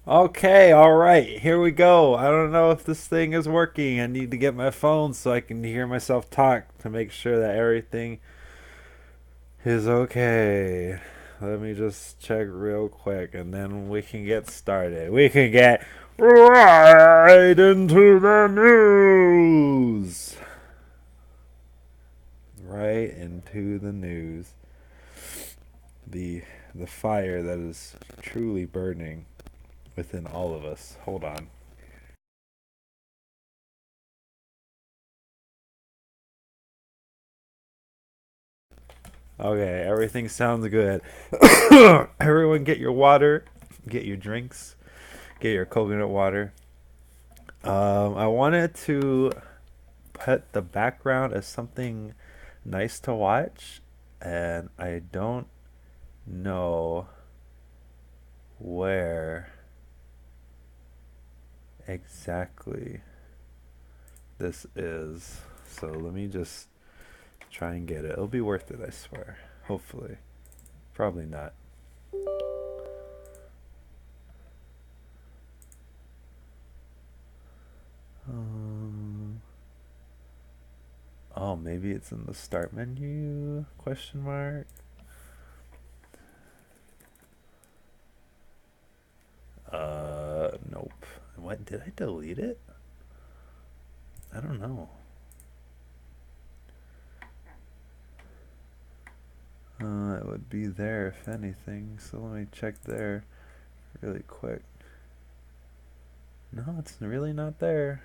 Okay, all right, here we go. I don't know if this thing is working. I need to get my phone so I can hear myself talk to make sure that everything is okay. Let me just check real quick and then we can get started. We can get right into the news. Right into the news. The the fire that is truly burning within all of us. Hold on. Okay, everything sounds good. Everyone get your water, get your drinks, get your coconut water. I wanted to put the background as something nice to watch, and I don't know where exactly this is. So let me just try and get it. It'll be worth it, I swear. Hopefully. Probably not. Um, oh, maybe it's in the start menu? Question mark. Nope. What, did I delete it? I don't know. It would be there if anything. So let me check there really quick. No, it's really not there.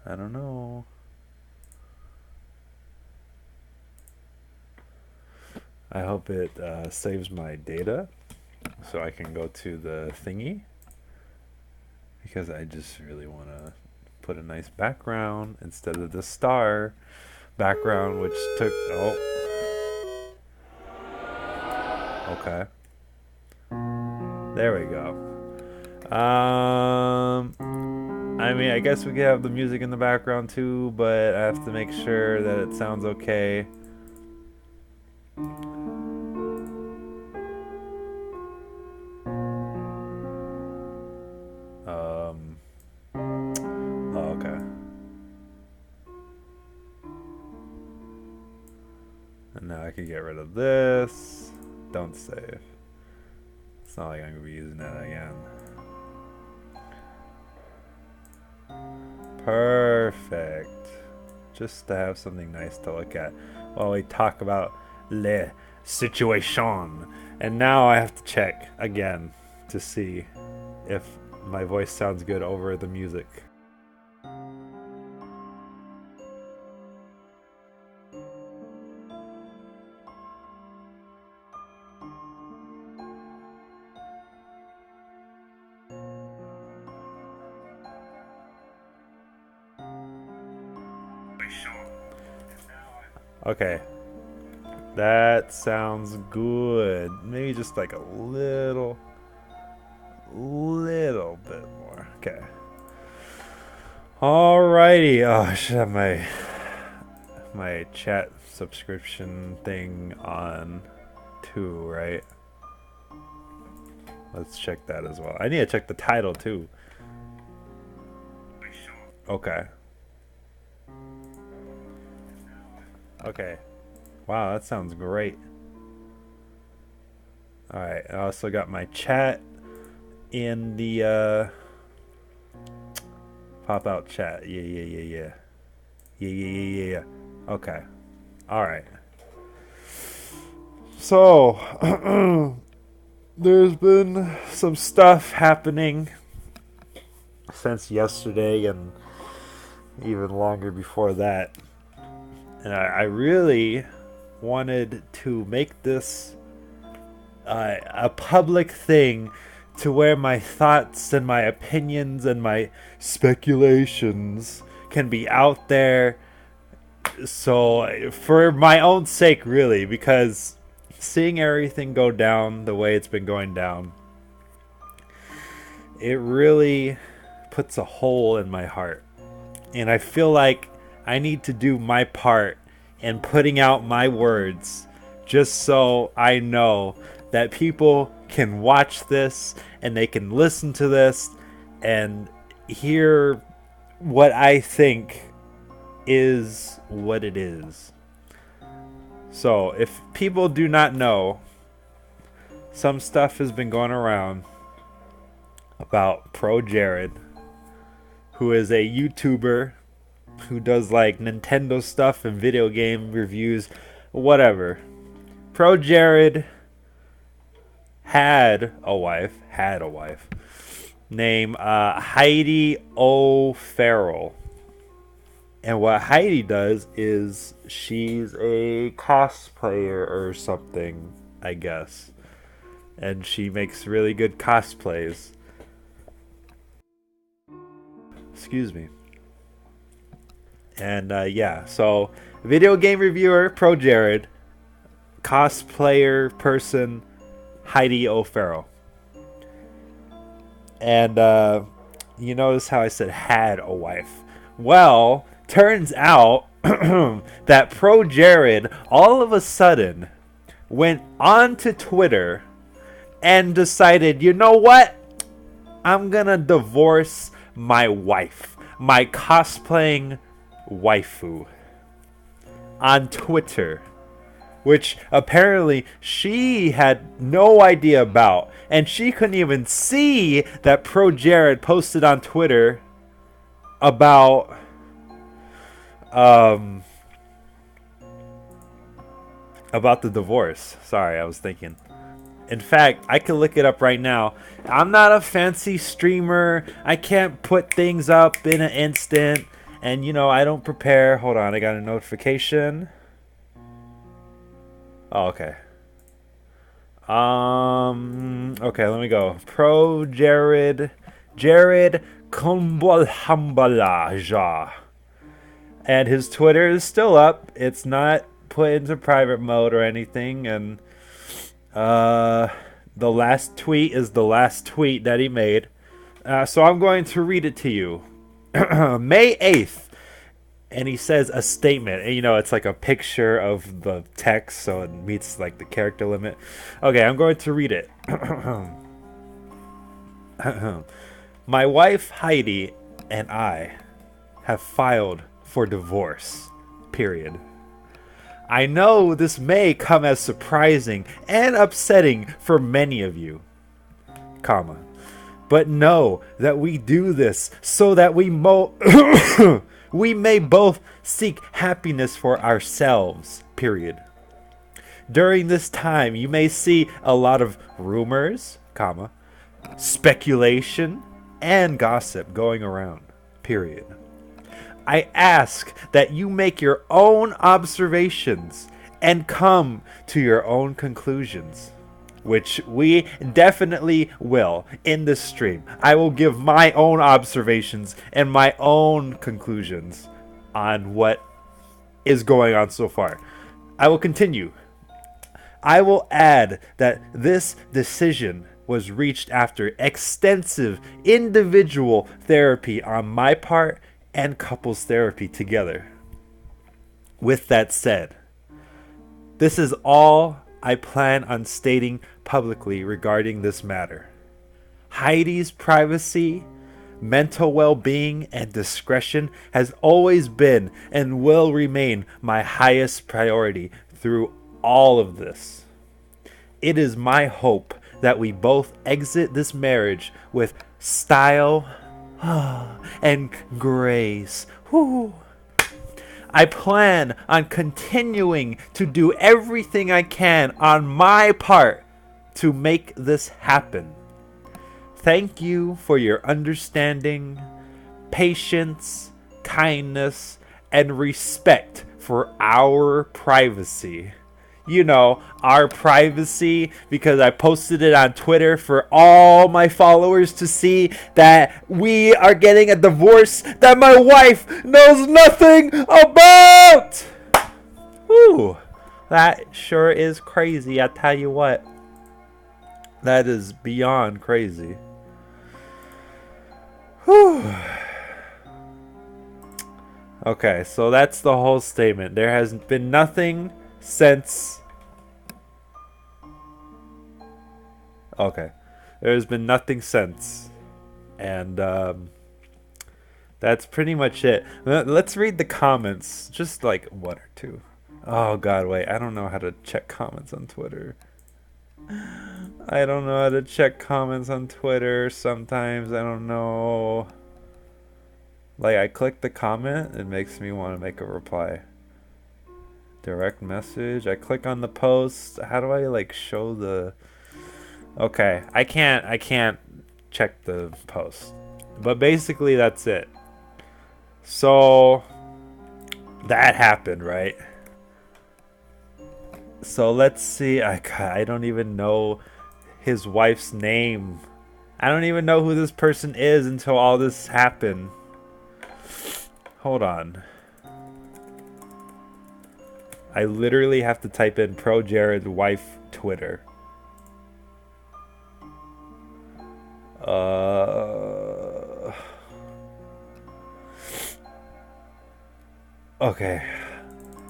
I don't know. I hope it saves my data so I can go to the thingy because I just really want to put a nice background instead of the star background, which took. Oh, okay. There we go. I mean, I guess we could have the music in the background too, but I have to make sure that it sounds okay. Um, oh, okay. And now I can get rid of this. Don't save. It's not like I'm gonna be using that again. Perfect. Just to have something nice to look at while we talk about le situation. And now I have to check again to see if my voice sounds good over the music. Okay, that sounds good. Maybe just like a little bit more. Okay. Alrighty. Oh, I should have my chat subscription thing on too, right? Let's check that as well. I need to check the title too. Okay. Okay. Wow, that sounds great. Alright, I also got my chat in the pop out chat. Yeah. Yeah. Okay. Alright. So, there's been some stuff happening since yesterday and even longer before that. And I really wanted to make this a public thing to where my thoughts and my opinions and my speculations can be out there. So, for my own sake, really, because seeing everything go down the way it's been going down, it really puts a hole in my heart. And I feel like I need to do my part in putting out my words just so I know that people can watch this and they can listen to this and hear what I think is what it is. So, if people do not know, some stuff has been going around about Projared, who is a YouTuber who does like Nintendo stuff and video game reviews, whatever. Projared had a wife named Heidi O'Farrell. And what Heidi does is she's a cosplayer or something, I guess. And she makes really good cosplays. Excuse me. And yeah, so video game reviewer Projared, cosplayer person Heidi O'Farrell. And you notice how I said had a wife. Well, turns out that Projared all of a sudden went onto Twitter and decided, you know what? I'm gonna divorce my wife, my cosplaying waifu, on Twitter, which apparently she had no idea about, and she couldn't even see that Projared posted on Twitter about the divorce. Sorry, I was thinking. In fact, I can look it up right now. I'm not a fancy streamer. I can't put things up in an instant. And, you know, I don't prepare. Hold on, I got a notification. Oh, okay. Okay, let me go. Jared Kumbalhambalaja. And his Twitter is still up. It's not put into private mode or anything. And the last tweet is the last tweet that he made. So I'm going to read it to you. May 8th. And he says a statement. And, you know, it's like a picture of the text, so it meets like the character limit. Okay, I'm going to read it. My wife Heidi and I have filed for divorce. Period. I know this may come as surprising and upsetting for many of you, comma, but know that we do this so that we may both seek happiness for ourselves, period. During this time, you may see a lot of rumors, comma, speculation, and gossip going around, period. I ask that you make your own observations and come to your own conclusions, which we definitely will in this stream. I will give my own observations and my own conclusions on what is going on so far. I will continue. I will add that this decision was reached after extensive individual therapy on my part and couples therapy together. With that said, this is all I plan on stating publicly regarding this matter. Heidi's privacy, mental well-being, and discretion has always been and will remain my highest priority through all of this. It is my hope that we both exit this marriage with style and grace. Whew. I plan on continuing to do everything I can on my part to make this happen. Thank you for your understanding, patience, kindness, and respect for our privacy. You know, our privacy, because I posted it on Twitter for all my followers to see that we are getting a divorce that my wife knows nothing about. Whew, that sure is crazy, I tell you what. That is beyond crazy. Whew. Okay, so that's the whole statement. There has been nothing since Okay. There's been nothing since. And that's pretty much it. Let's read the comments. Just like one or two. Oh god, wait. I don't know how to check comments on Twitter. I don't know how to check comments on Twitter sometimes. I don't know. Like, I click the comment, it makes me want to make a reply. Direct message. I click on the post. How do I, like, show the... Okay, I can't check the post. But basically, that's it. So, that happened, right? So, let's see. I don't even know his wife's name. I don't even know who this person is until all this happened. Hold on. I literally have to type in Projared wife Twitter. Okay.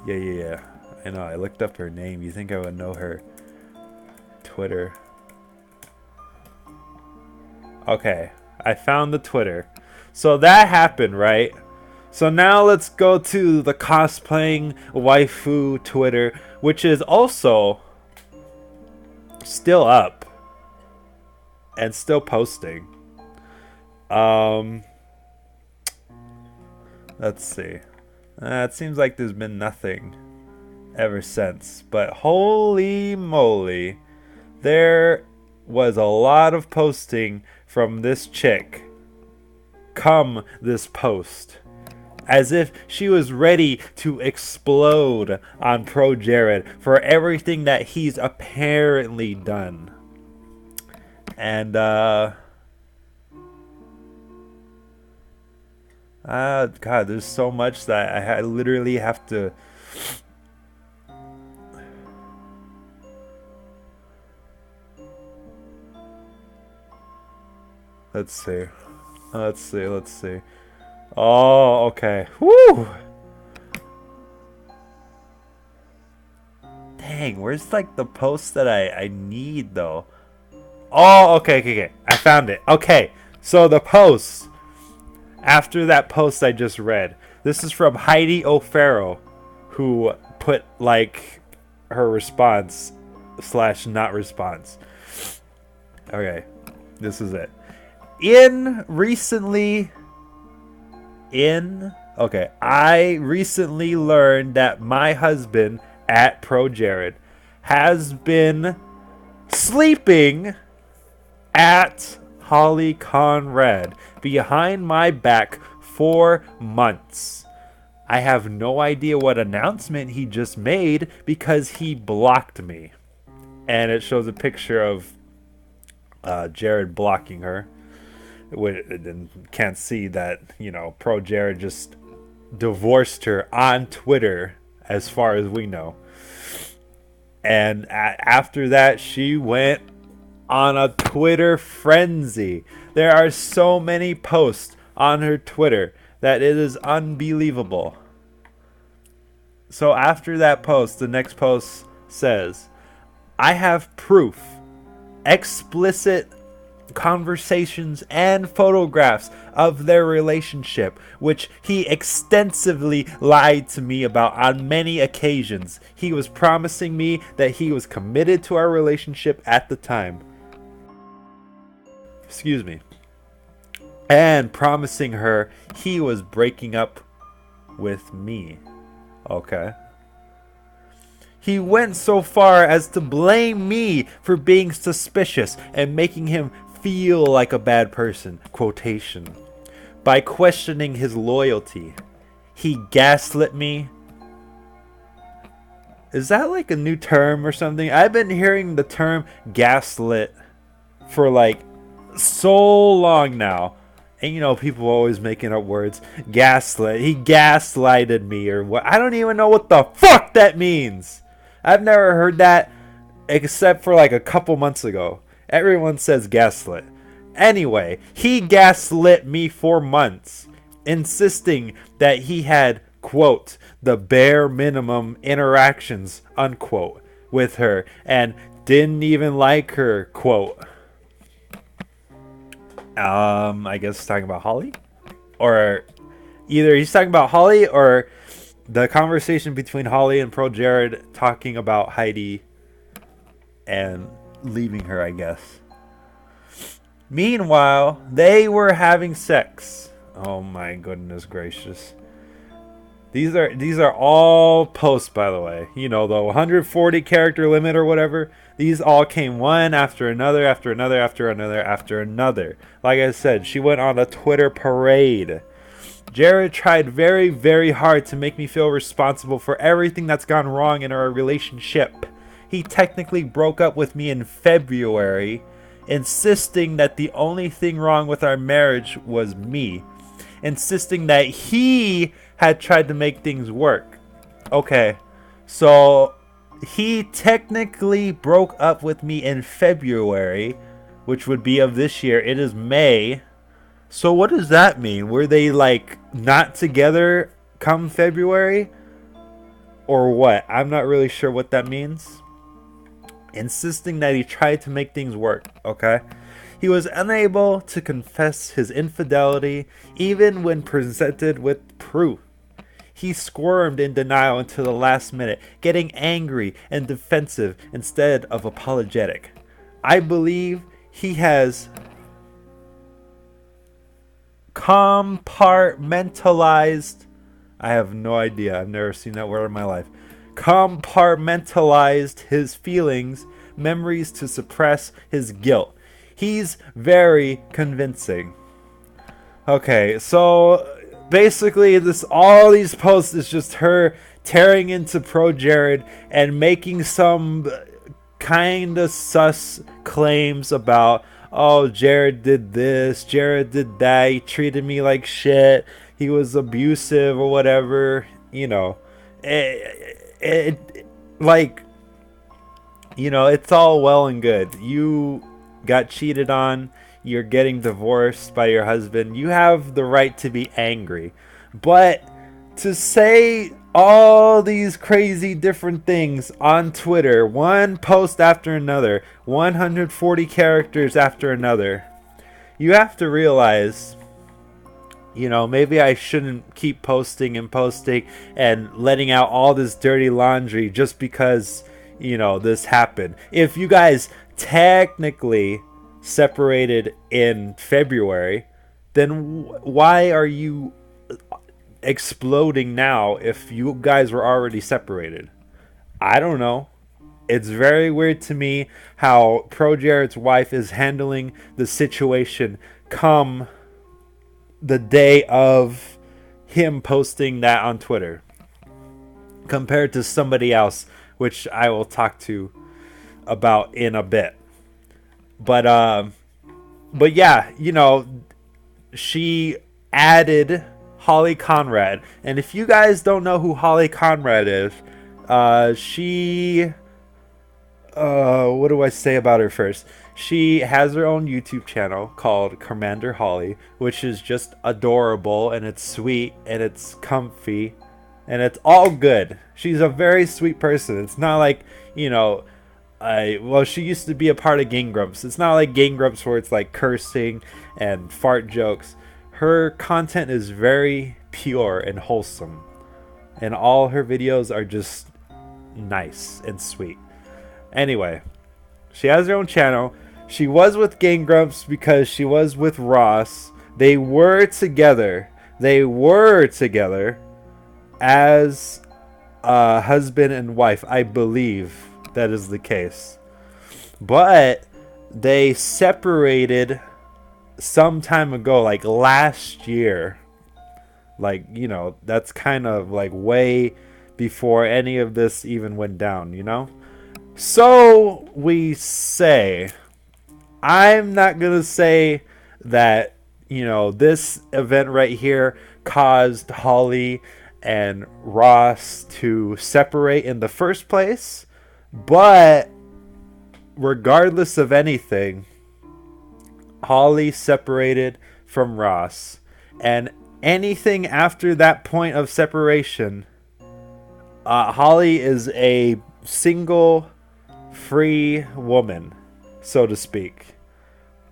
Yeah. I know, I looked up her name. You think I would know her Twitter. Okay. I found the Twitter. So that happened, right? So now let's go to the Cosplaying waifu Twitter, which is also still up and still posting. Let's see. It seems like there's been nothing ever since, but holy moly, there was a lot of posting from this chick come this post. As if she was ready to explode on Projared for everything that he's apparently done. And, God, there's so much that I literally have to... Let's see. Oh, okay. Woo! Dang, where's like the post that I need though? Oh, okay. I found it. Okay, so the post. After that post I just read. This is from Heidi O'Farrell, who put like her response / not response. Okay, this is it. I recently learned that my husband at Projared has been sleeping at Holly Conrad behind my back for months. I have no idea what announcement he just made because he blocked me. And it shows a picture of Jared blocking her. And can't see that, you know, Projared just divorced her on Twitter, as far as we know. And after that, she went on a Twitter frenzy. There are so many posts on her Twitter that it is unbelievable. So after that post, the next post says, I have proof, explicit conversations and photographs of their relationship, which he extensively lied to me about on many occasions. He was promising me that he was committed to our relationship at the time. Excuse me. And promising her he was breaking up with me. Okay. He went so far as to blame me for being suspicious and making him feel like a bad person, quotation, by questioning his loyalty. He gaslit me. Is that like a new term or something? I've been hearing the term gaslit for like so long now. And you know, people always making up words. Gaslit. He gaslighted me or what? I don't even know what the fuck that means. I've never heard that except for like a couple months ago. Everyone says gaslit. Anyway, he gaslit me for months, insisting that he had, quote, the bare minimum interactions, unquote, with her, and didn't even like her, quote. I guess he's talking about Holly, or either he's talking about Holly or the conversation between Holly and Projared talking about Heidi and leaving her, I guess. Meanwhile, they were having sex. Oh my goodness gracious. These are all posts, by the way. You know, the 140 character limit or whatever. These all came one after another, after another, after another, after another. Like I said, she went on a Twitter parade. Jared tried very, very hard to make me feel responsible for everything that's gone wrong in our relationship. He technically broke up with me in February, insisting that the only thing wrong with our marriage was me, insisting that he had tried to make things work. Okay, so he technically broke up with me in February, which would be of this year. It is May. So what does that mean? Were they like not together come February? Or what? I'm not really sure what that means. Insisting that he tried to make things work, okay? He was unable to confess his infidelity even when presented with proof. He squirmed in denial until the last minute, getting angry and defensive instead of apologetic. I believe he has compartmentalized. I have no idea. I've never seen that word in my life. Compartmentalized his feelings, memories to suppress his guilt. He's very convincing. Okay, so basically all these posts is just her tearing into Projared and making some kind of sus claims about, oh, Jared did this, Jared did that, he treated me like shit, he was abusive or whatever, you know. Like, you know, it's all well and good. You got cheated on, you're getting divorced by your husband, you have the right to be angry. But to say all these crazy different things on Twitter, one post after another, 140 characters after another, you have to realize, you know, maybe I shouldn't keep posting and posting and letting out all this dirty laundry just because, you know, this happened. If you guys technically separated in February, then why are you exploding now if you guys were already separated? I don't know. It's very weird to me how Projared's wife is handling the situation come the day of him posting that on Twitter compared to somebody else, which I will talk to about in a bit. But yeah, you know, she added Holly Conrad, and if you guys don't know who Holly Conrad is, she what do I say about her first? She has her own YouTube channel called Commander Holly, which is just adorable, and it's sweet, and it's comfy, and it's all good. She's a very sweet person. It's not like, you know, well, she used to be a part of Game Grumps. It's not like Game Grumps where it's like cursing and fart jokes. Her content is very pure and wholesome, and all her videos are just nice and sweet. Anyway, she has her own channel. She was with Game Grumps because she was with Ross. They were together. They were together as a husband and wife. I believe that is the case. But they separated some time ago, like last year. Like, you know, that's kind of like way before any of this even went down, you know? So we say, I'm not going to say that, you know, this event right here caused Holly and Ross to separate in the first place. But regardless of anything, Holly separated from Ross. And anything after that point of separation, Holly is a single, free woman, so to speak.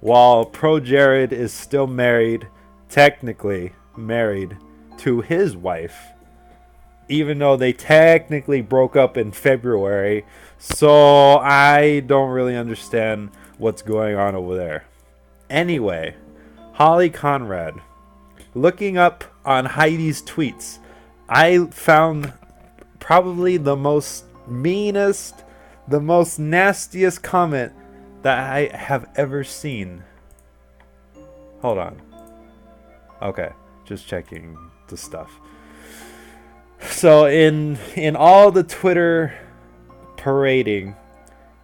while Projared is still married, technically married to his wife, even though they technically broke up in February. So I don't really understand what's going on over there. Anyway, Holly Conrad. Looking up on Heidi's tweets, I found probably the most meanest, the most nastiest comment that I have ever seen. Hold on. Okay, just checking the stuff. So in all the Twitter parading,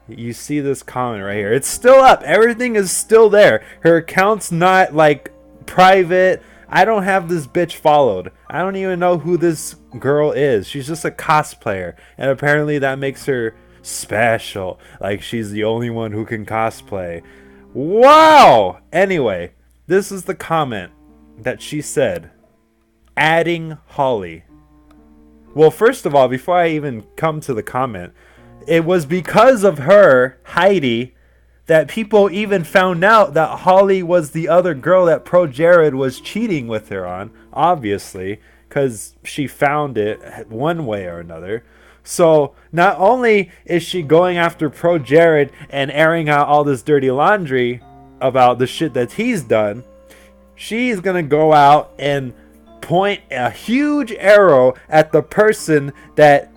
you see this comment right here. It's still up. Everything is still there. Her account's not like private. I don't have this bitch followed. I don't even know who this girl is. She's just a cosplayer, and apparently that makes her special. Like she's the only one who can cosplay. Wow! Anyway, this is the comment that she said, adding Holly. Well, first of all, before I even come to the comment, it was because of her, Heidi, that people even found out that Holly was the other girl that Projared was cheating with her on, obviously, because she found it one way or another. So not only is she going after Projared and airing out all this dirty laundry about the shit that he's done, she's gonna go out and point a huge arrow at the person that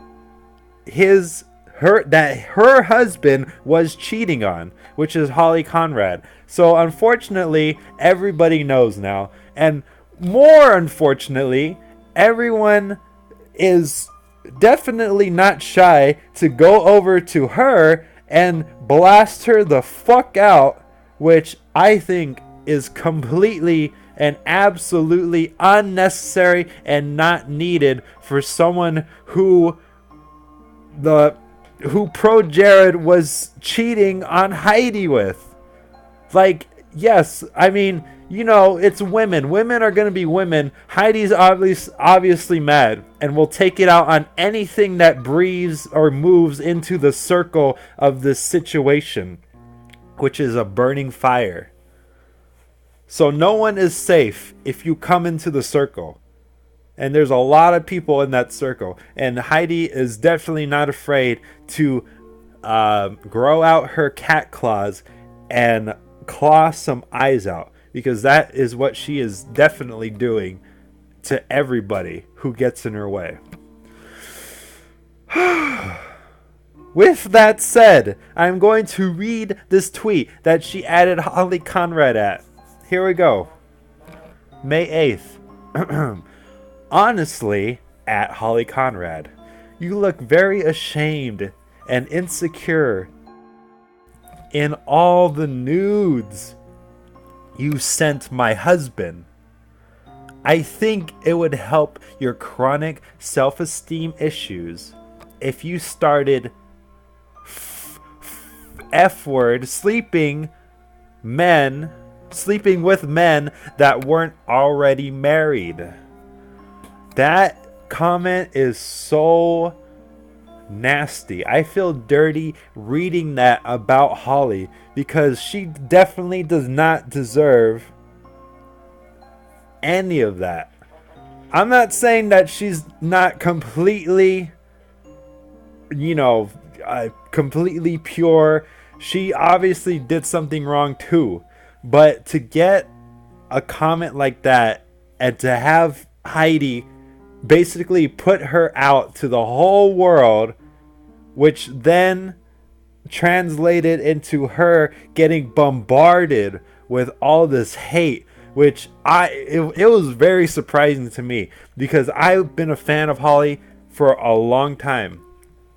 her husband was cheating on, which is Holly Conrad. So unfortunately, everybody knows now, and more unfortunately, everyone is definitely not shy to go over to her and blast her the fuck out, which I think is completely and absolutely unnecessary and not needed for someone who Projared was cheating on Heidi with. Like, yes, I mean, you know, it's women. Women are going to be women. Heidi's obviously mad and will take it out on anything that breathes or moves into the circle of this situation, which is a burning fire. So no one is safe if you come into the circle. And there's a lot of people in that circle. And Heidi is definitely not afraid to grow out her cat claws and claw some eyes out. Because that is what she is definitely doing to everybody who gets in her way. With that said, I'm going to read this tweet that she added Holly Conrad at. Here we go. May 8th. Honestly, at Holly Conrad, you look very ashamed and insecure in all the nudes you sent my husband. I think it would help your chronic self-esteem issues if you started F-word sleeping with men that weren't already married. That comment is so nasty. I feel dirty reading that about Holly because she definitely does not deserve any of that. I'm not saying that she's not completely, completely pure. She obviously did something wrong too. But to get a comment like that and to have Heidi basically put her out to the whole world, which then translated into her getting bombarded with all this hate, which it was very surprising to me because I've been a fan of Holly for a long time,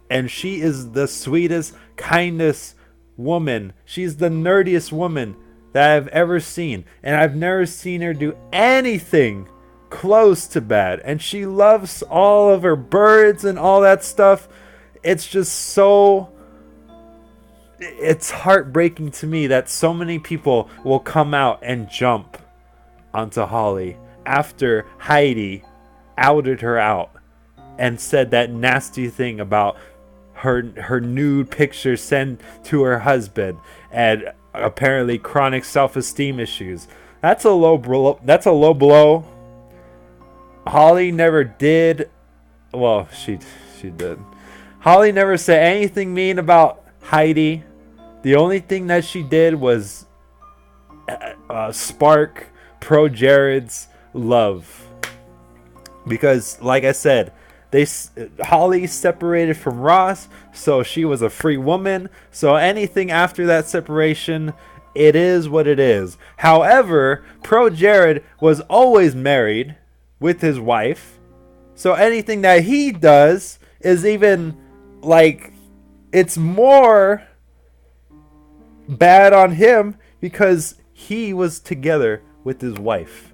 and she is the sweetest, kindest woman. She's the nerdiest woman that I've ever seen, and I've never seen her do anything close to bad. And she loves all of her birds and all that stuff. It's just so, it's heartbreaking to me that so many people will come out and jump onto Holly after Heidi outed her out and said that nasty thing about her nude picture sent to her husband, and apparently chronic self-esteem issues. That's a low blow. That's a low blow. Holly never did. Well, she did. Holly never said anything mean about Heidi. The only thing that she did was spark Projared's love. Because, like I said, Holly separated from Ross, so she was a free woman. So anything after that separation, it is what it is. However, Projared was always married with his wife. So anything that he does is even like, it's more bad on him because he was together with his wife.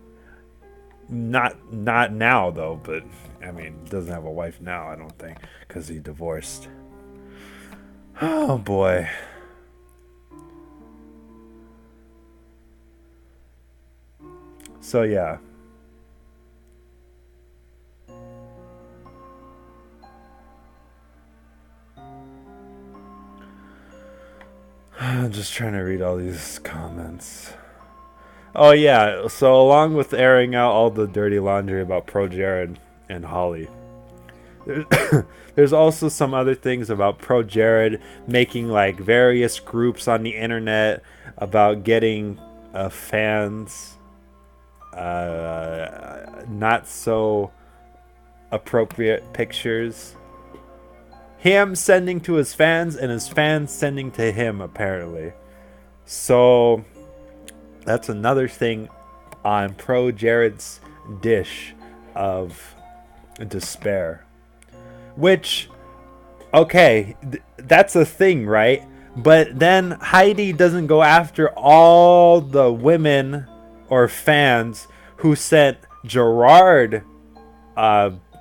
Not now though, but I mean, doesn't have a wife now, I don't think, because he divorced. Oh boy. So yeah. I'm just trying to read all these comments. Oh yeah, so along with airing out all the dirty laundry about Projared and Holly, there's also some other things about Projared making like various groups on the internet about getting fans not so appropriate pictures. Him sending to his fans and his fans sending to him, apparently. So that's another thing on Projared's dish of despair. Which, okay, that's a thing, right? But then Heidi doesn't go after all the women or fans who sent Gerard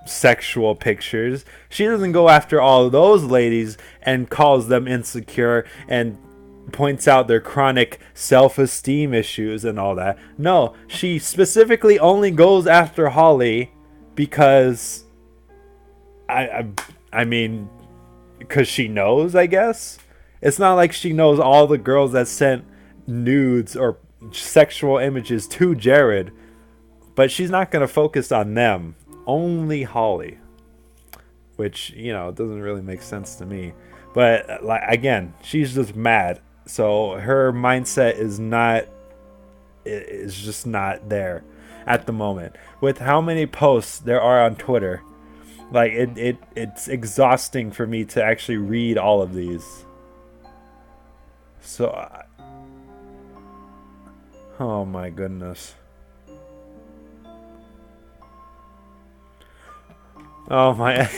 sexual pictures. She doesn't go after all of those ladies and calls them insecure and points out their chronic self-esteem issues and all that. No, she specifically only goes after Holly because I mean, because she knows, I guess. It's not like she knows all the girls that sent nudes or sexual images to Jared, but she's not going to focus on them. Only Holly, which, you know, doesn't really make sense to me. But like, again, she's just mad, so her mindset is just not there at the moment. With how many posts there are on Twitter, like it's exhausting for me to actually read all of these. So oh my goodness. Oh my,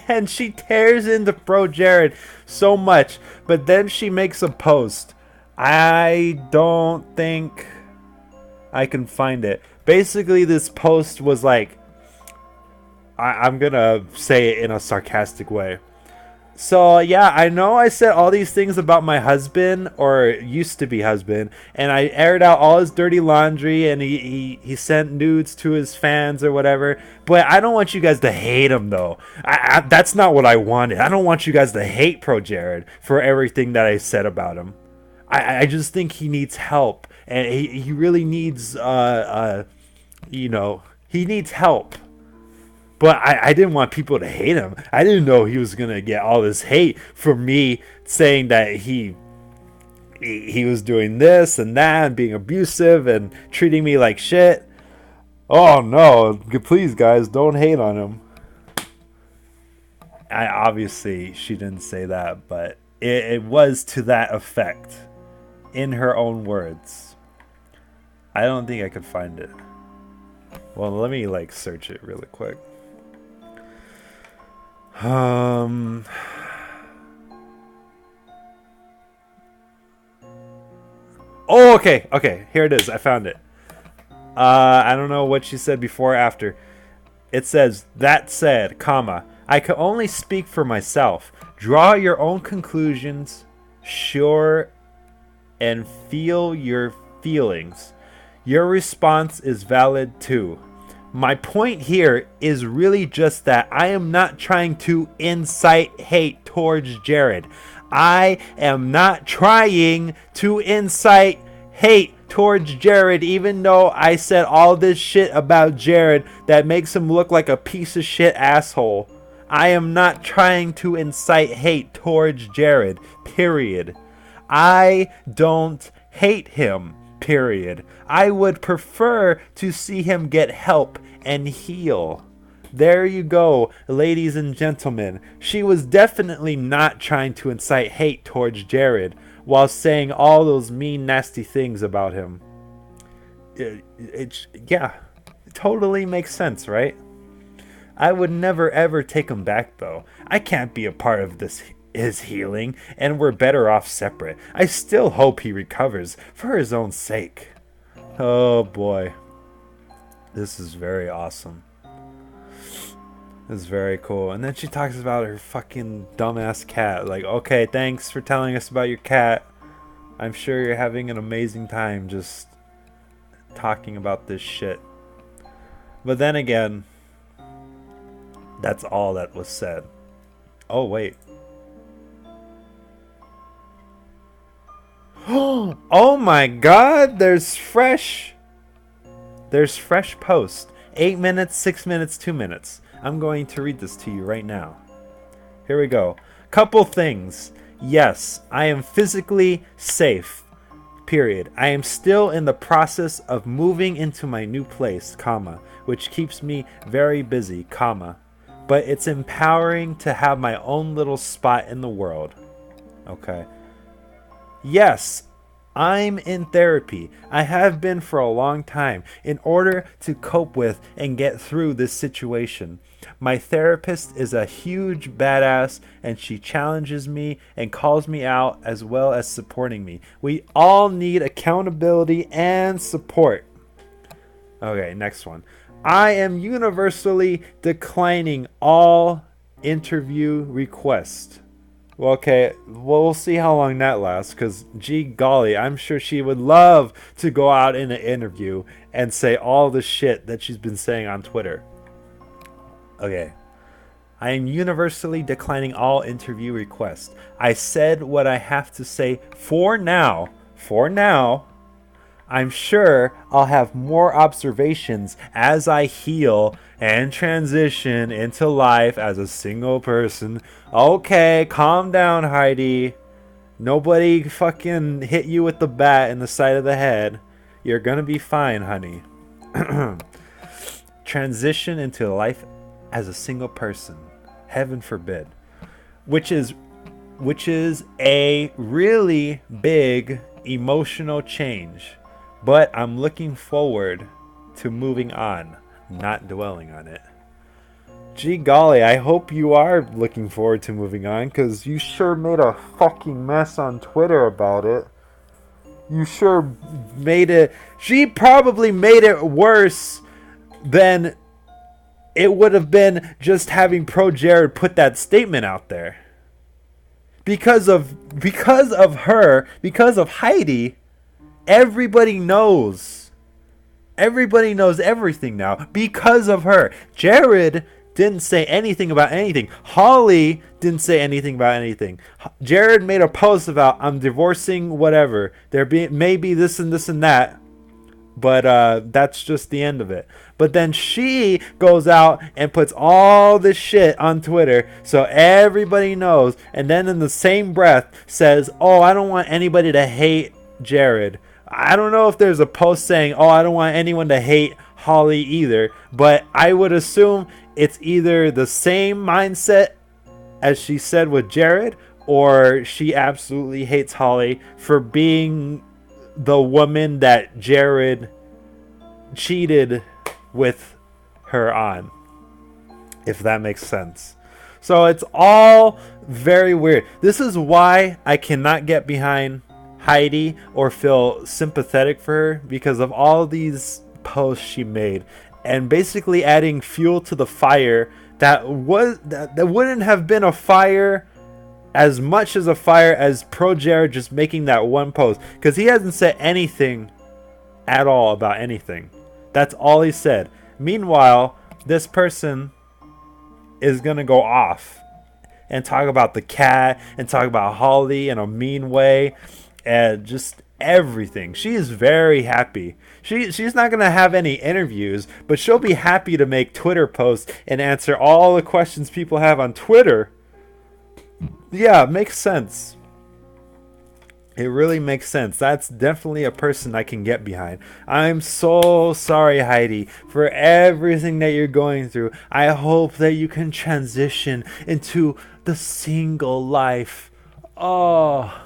and she tears into Projared so much, but then she makes a post. I don't think I can find it. Basically, this post was like, I'm gonna say it in a sarcastic way. So yeah, I know I said all these things about my husband, or used to be husband, and I aired out all his dirty laundry, and he sent nudes to his fans or whatever. But I don't want you guys to hate him though. That's not what I wanted. I don't want you guys to hate Projared for everything that I said about him. I just think he needs help, and he really needs he needs help. But I didn't want people to hate him. I didn't know he was going to get all this hate for me saying that he was doing this and that and being abusive and treating me like shit. Oh no, please guys, don't hate on him. Obviously she didn't say that, but it was to that effect in her own words. I don't think I could find it. Well, let me like search it really quick. Oh, okay, here it is. I found it. I don't know what she said before or after. It says, that said, comma, I can only speak for myself. Draw your own conclusions, sure, and feel your feelings. Your response is valid too. My point here is really just that I am not trying to incite hate towards Jared. I am not trying to incite hate towards Jared, even though I said all this shit about Jared that makes him look like a piece of shit asshole. I am not trying to incite hate towards Jared, period. I don't hate him, period. I would prefer to see him get help and heal. There you go, ladies and gentlemen. She was definitely not trying to incite hate towards Jared while saying all those mean, nasty things about him. Yeah, it totally makes sense, right? I would never ever take him back, though. I can't be a part of his healing, and we're better off separate. I still hope he recovers for his own sake. Oh boy. This is very awesome. This is very cool. And then she talks about her fucking dumbass cat. Like, okay, thanks for telling us about your cat. I'm sure you're having an amazing time just talking about this shit. But then again, that's all that was said. Oh, wait. Oh my god, there's fresh post. 8 minutes, 6 minutes, 2 minutes. I'm going to read this to you right now. Here we go. Couple things. Yes, I am physically safe. Period. I am still in the process of moving into my new place, comma, which keeps me very busy, comma. But it's empowering to have my own little spot in the world. Okay. Yes, I'm in therapy. I have been for a long time in order to cope with and get through this situation. My therapist is a huge badass and she challenges me and calls me out as well as supporting me. We all need accountability and support. Okay, next one. I am universally declining all interview requests. Well, okay, we'll see how long that lasts, because gee golly, I'm sure she would love to go out in an interview and say all the shit that she's been saying on Twitter. Okay. I am universally declining all interview requests. I said what I have to say for now. For now. I'm sure I'll have more observations as I heal and transition into life as a single person. Okay, calm down, Heidi. Nobody fucking hit you with the bat in the side of the head. You're gonna be fine, honey. Transition into life as a single person. Heaven forbid. Which is a really big emotional change. But I'm looking forward to moving on, not dwelling on it. Gee golly, I hope you are looking forward to moving on, because you sure made a fucking mess on Twitter about it. You sure made it... She probably made it worse than it would have been just having Projared put that statement out there. Because of her, because of Heidi... Everybody knows. Everybody knows everything now because of her. Jared didn't say anything about anything. Holly didn't say anything about anything. Jared made a post about I'm divorcing whatever. May be this and this and that. But that's just the end of it. But then she goes out and puts all this shit on Twitter so everybody knows. And then in the same breath says, oh, I don't want anybody to hate Jared. I don't know if there's a post saying, oh, I don't want anyone to hate Holly either, but I would assume it's either the same mindset as she said with Jared, or she absolutely hates Holly for being the woman that Jared cheated with her on, if that makes sense. So it's all very weird. This is why I cannot get behind Heidi or feel sympathetic for her, because of all these posts she made and basically adding fuel to the fire that wouldn't have been a fire as much as a fire as Projared just making that one post, because he hasn't said anything at all about anything. That's all he said. Meanwhile, this person is gonna go off and talk about the cat and talk about Holly in a mean way and just everything. She is very happy. She's not gonna have any interviews, but she'll be happy to make Twitter posts and answer all the questions people have on Twitter. Yeah, makes sense. It really makes sense. That's definitely a person I can get behind. I'm so sorry, Heidi, for everything that you're going through. I hope that you can transition into the single life. Oh,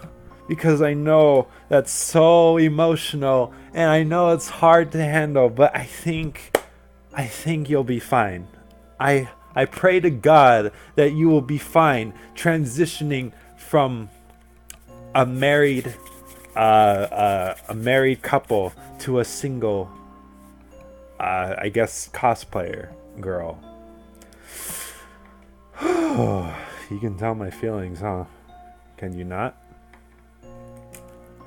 because I know that's so emotional and I know it's hard to handle, but I think you'll be fine. I pray to God that you will be fine transitioning from a married couple to a single I guess cosplayer girl. You can tell my feelings, huh? Can you not?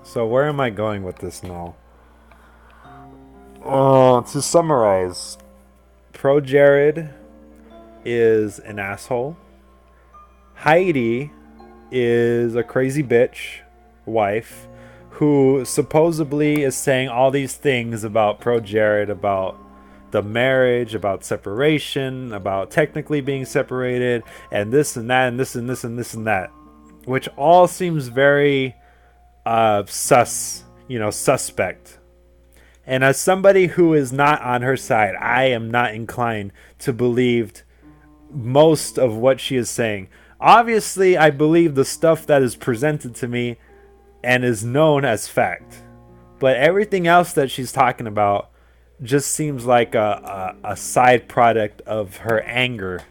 So where am I going with this now? To summarize, Projared is an asshole. Heidi is a crazy bitch wife who supposedly is saying all these things about Projared, about the marriage, about separation, about technically being separated, and this and that, and this and this and this and that, which all seems very suspect. And as somebody who is not on her side, I am not inclined to believe most of what she is saying. Obviously, I believe the stuff that is presented to me and is known as fact. But everything else that she's talking about just seems like a side product of her anger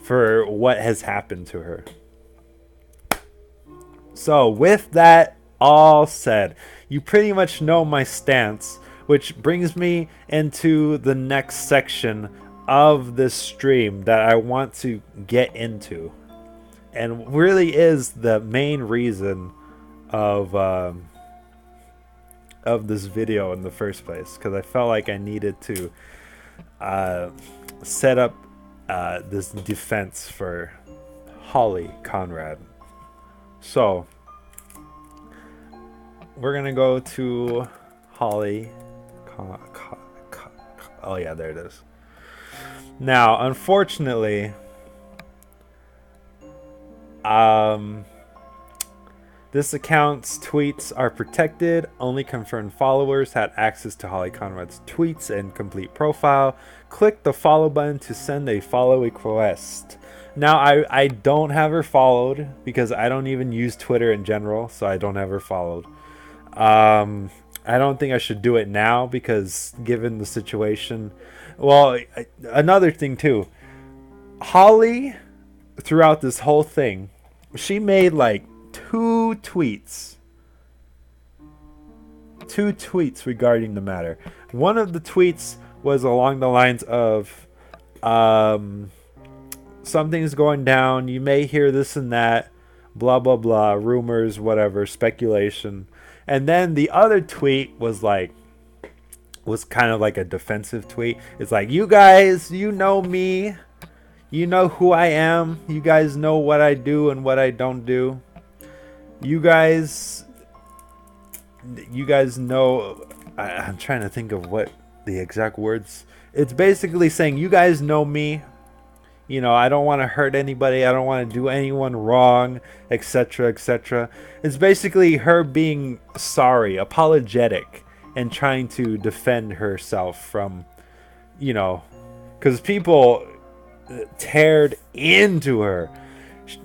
for what has happened to her. So with that all said, you pretty much know my stance, which brings me into the next section of this stream that I want to get into, and really is the main reason of this video in the first place, because I felt like I needed to set up this defense for Holly Conrad. So we're gonna go to Holly. Oh yeah, there it is. Now, unfortunately, this account's tweets are protected. Only confirmed followers had access to Holly Conrad's tweets and complete profile. Click the follow button to send a follow request. Now, I don't have her followed because I don't even use Twitter in general, so I don't have her followed. I don't think I should do it now because given the situation. Well, another thing too. Holly, throughout this whole thing, she made like two tweets regarding the matter. One of the tweets was along the lines of something's going down, you may hear this and that, blah blah blah, rumors, whatever, speculation. And then the other tweet was kind of like a defensive tweet. It's like, you guys, you know me, you know who I am, you guys know what I do and what I don't do. You guys know. I'm trying to think of what the exact words. It's basically saying, you guys know me. You know, I don't want to hurt anybody. I don't want to do anyone wrong, etc., etc. It's basically her being sorry, apologetic, and trying to defend herself from, because people teared into her.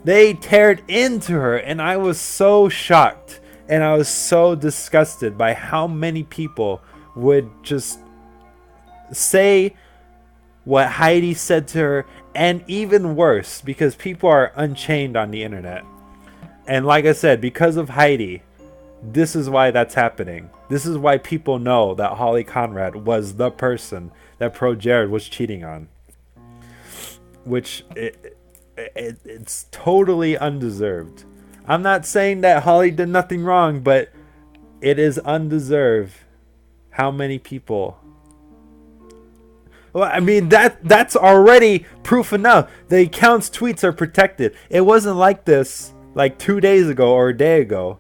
They teared into her, and I was so shocked and I was so disgusted by how many people would just say what Heidi said to her, and even worse, because people are unchained on the internet. And like I said, because of Heidi, this is why that's happening. This is why people know that Holly Conrad was the person that Projared was cheating on, which it's totally undeserved. I'm not saying that Holly did nothing wrong, but it is undeserved how many people. Well, I mean that's already proof enough. The account's tweets are protected. It wasn't like this like 2 days ago or a day ago.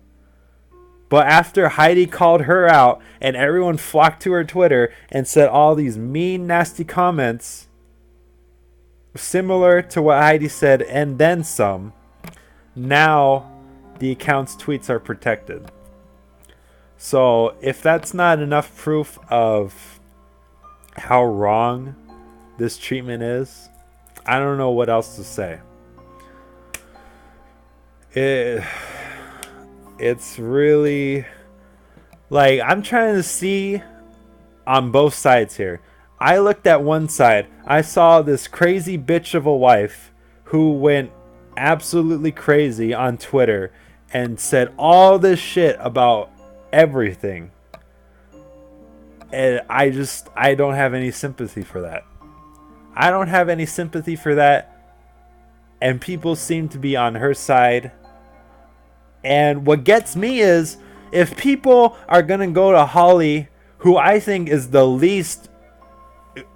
But after Heidi called her out and everyone flocked to her Twitter and said all these mean, nasty comments similar to what Heidi said and then some, now the account's tweets are protected. So if that's not enough proof of how wrong this treatment is, I don't know what else to say. It's really like I'm trying to see on both sides here. I looked at one side. I saw this crazy bitch of a wife who went absolutely crazy on Twitter and said all this shit about everything. And I don't have any sympathy for that. I don't have any sympathy for that. And people seem to be on her side. And what gets me is if people are going to go to Holly, who I think is the least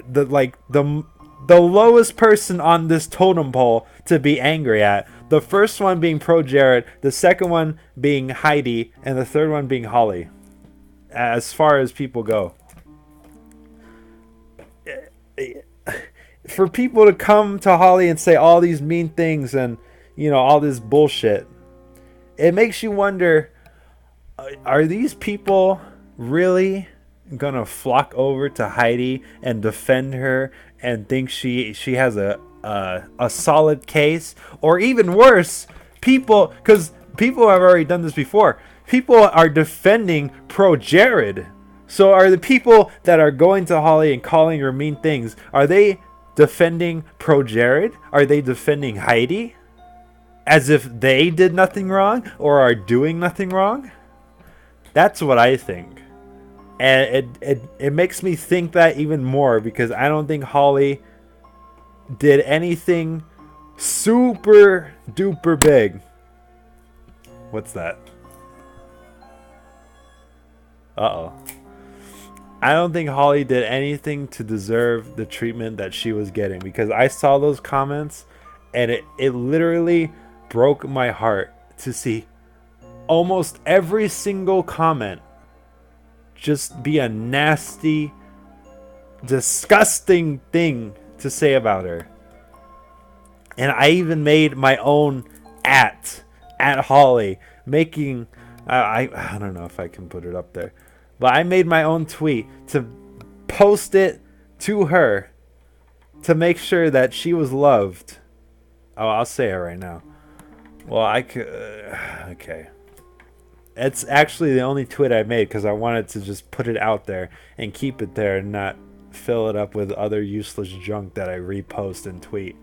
the lowest person on this totem pole to be angry at. The first one being Projared, the second one being Heidi, and the third one being Holly. As far as people go. For people to come to Holly and say all these mean things and, all this bullshit, it makes you wonder, are these people really gonna flock over to Heidi and defend her and think she has a solid case? Or even worse, because people have already done this before, people are defending Projared. So are the people that are going to Holly and calling her mean things, are they defending Projared? Are they defending Heidi as if they did nothing wrong or are doing nothing wrong? That's what I think. And it makes me think that even more, because I don't think Holly did anything super duper big. What's that? Uh-oh. I don't think Holly did anything to deserve the treatment that she was getting, because I saw those comments and it literally broke my heart to see almost every single comment just be a nasty, disgusting thing to say about her. And I even made my own at Holly, making I don't know if I can put it up there, but I made my own tweet to post it to her to make sure that she was loved. Oh, I'll say it right now. Well, I could okay. It's actually the only tweet I made because I wanted to just put it out there and keep it there and not fill it up with other useless junk that I repost and tweet.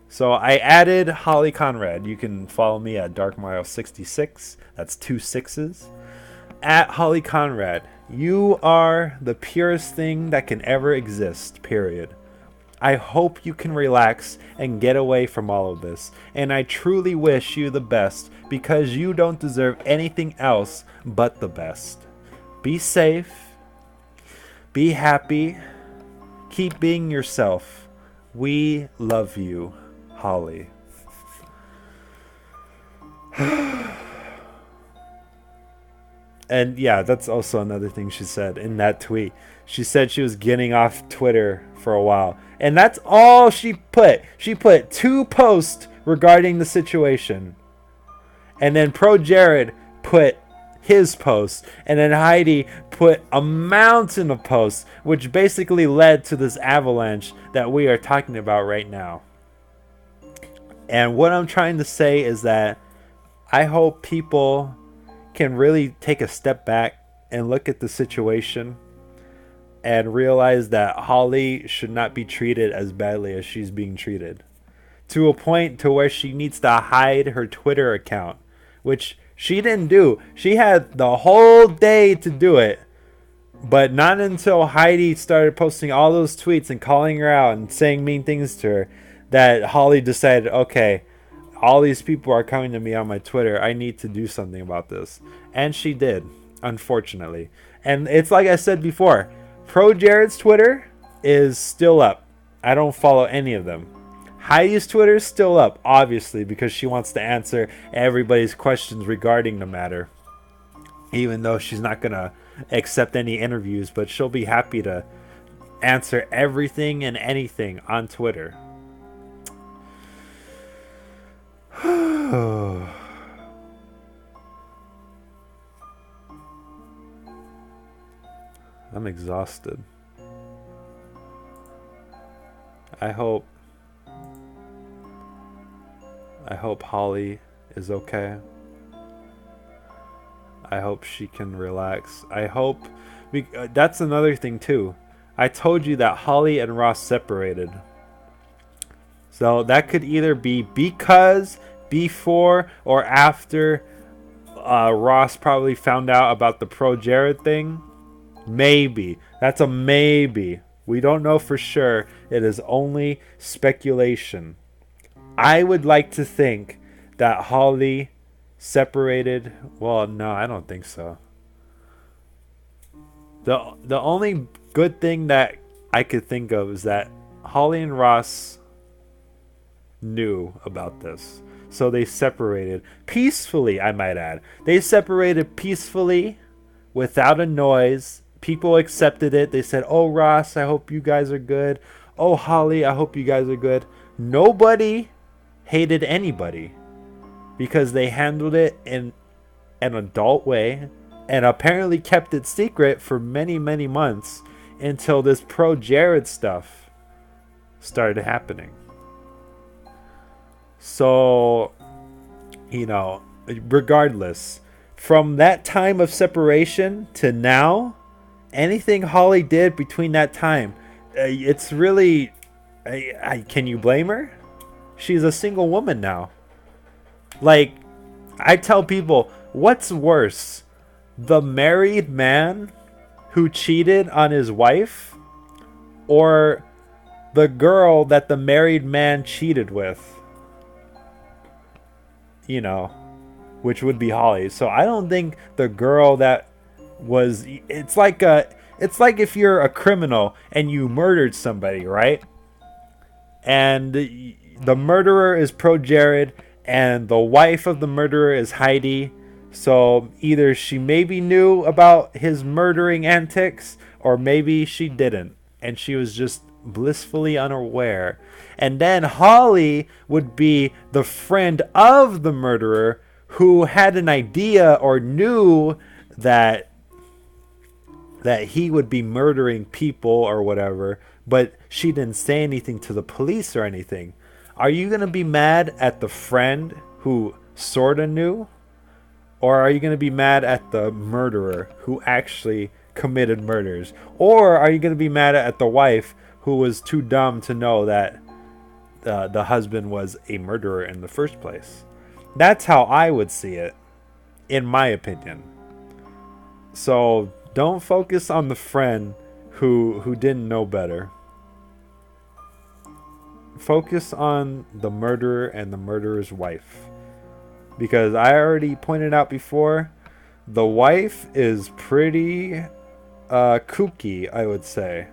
So I added Holly Conrad. You can follow me at DarkMile66. That's 2 6s. At Holly Conrad. You are the purest thing that can ever exist, period. I hope you can relax and get away from all of this, and I truly wish you the best, because you don't deserve anything else but the best. Be safe, be happy, keep being yourself. We love you, Holly. And yeah, that's also another thing she said in that tweet. She said she was getting off Twitter for a while. And that's all she put. She put 2 posts regarding the situation. And then Projared put his post. And then Heidi put a mountain of posts, which basically led to this avalanche that we are talking about right now. And what I'm trying to say is that I hope people can really take a step back and look at the situation and realize that Holly should not be treated as badly as she's being treated, to a point to where she needs to hide her Twitter account, which she didn't do. She had the whole day to do it, but not until Heidi started posting all those tweets and calling her out and saying mean things to her that Holly decided, okay, all these people are coming to me on my Twitter, I need to do something about this. And she did, unfortunately. And it's like I said before, Projared's Twitter is still up. I don't follow any of them. Heidi's Twitter is still up, obviously, because she wants to answer everybody's questions regarding the matter. Even though she's not going to accept any interviews, but she'll be happy to answer everything and anything on Twitter. I'm exhausted. I hope Holly is okay. I hope she can relax. I hope that's another thing too. I told you that Holly and Ross separated. So that could either be because, before, or after Ross probably found out about the Projared thing. Maybe. That's a maybe. We don't know for sure. It is only speculation. I would like to think that Holly separated. Well, no, I don't think so. The only good thing that I could think of is that Holly and Ross knew about this. So they separated peacefully, I might add. They separated peacefully without a noise. People accepted it. They said, "Oh, Ross, I hope you guys are good. Oh, Holly, I hope you guys are good." Nobody hated anybody because they handled it in an adult way and apparently kept it secret for many, many months until this Projared stuff started happening. So, regardless, from that time of separation to now, anything Holly did between that time, it's really... can you blame her? She's a single woman now. Like, I tell people, what's worse? The married man who cheated on his wife? Or the girl that the married man cheated with? Which would be Holly. So I don't think the girl that was... It's like if you're a criminal and you murdered somebody, right? And the murderer is Projared and the wife of the murderer is Heidi. So either she maybe knew about his murdering antics or maybe she didn't. And she was just blissfully unaware. And then Holly would be the friend of the murderer who had an idea or knew that he would be murdering people or whatever, but she didn't say anything to the police or anything. Are you going to be mad at the friend who sort of knew? Or are you going to be mad at the murderer who actually committed murders? Or are you going to be mad at the wife who was too dumb to know that the husband was a murderer in the first place? That's how I would see it, in my opinion. So don't focus on the friend who didn't know better. Focus on the murderer and the murderer's wife. Because I already pointed out before, the wife is pretty kooky, I would say.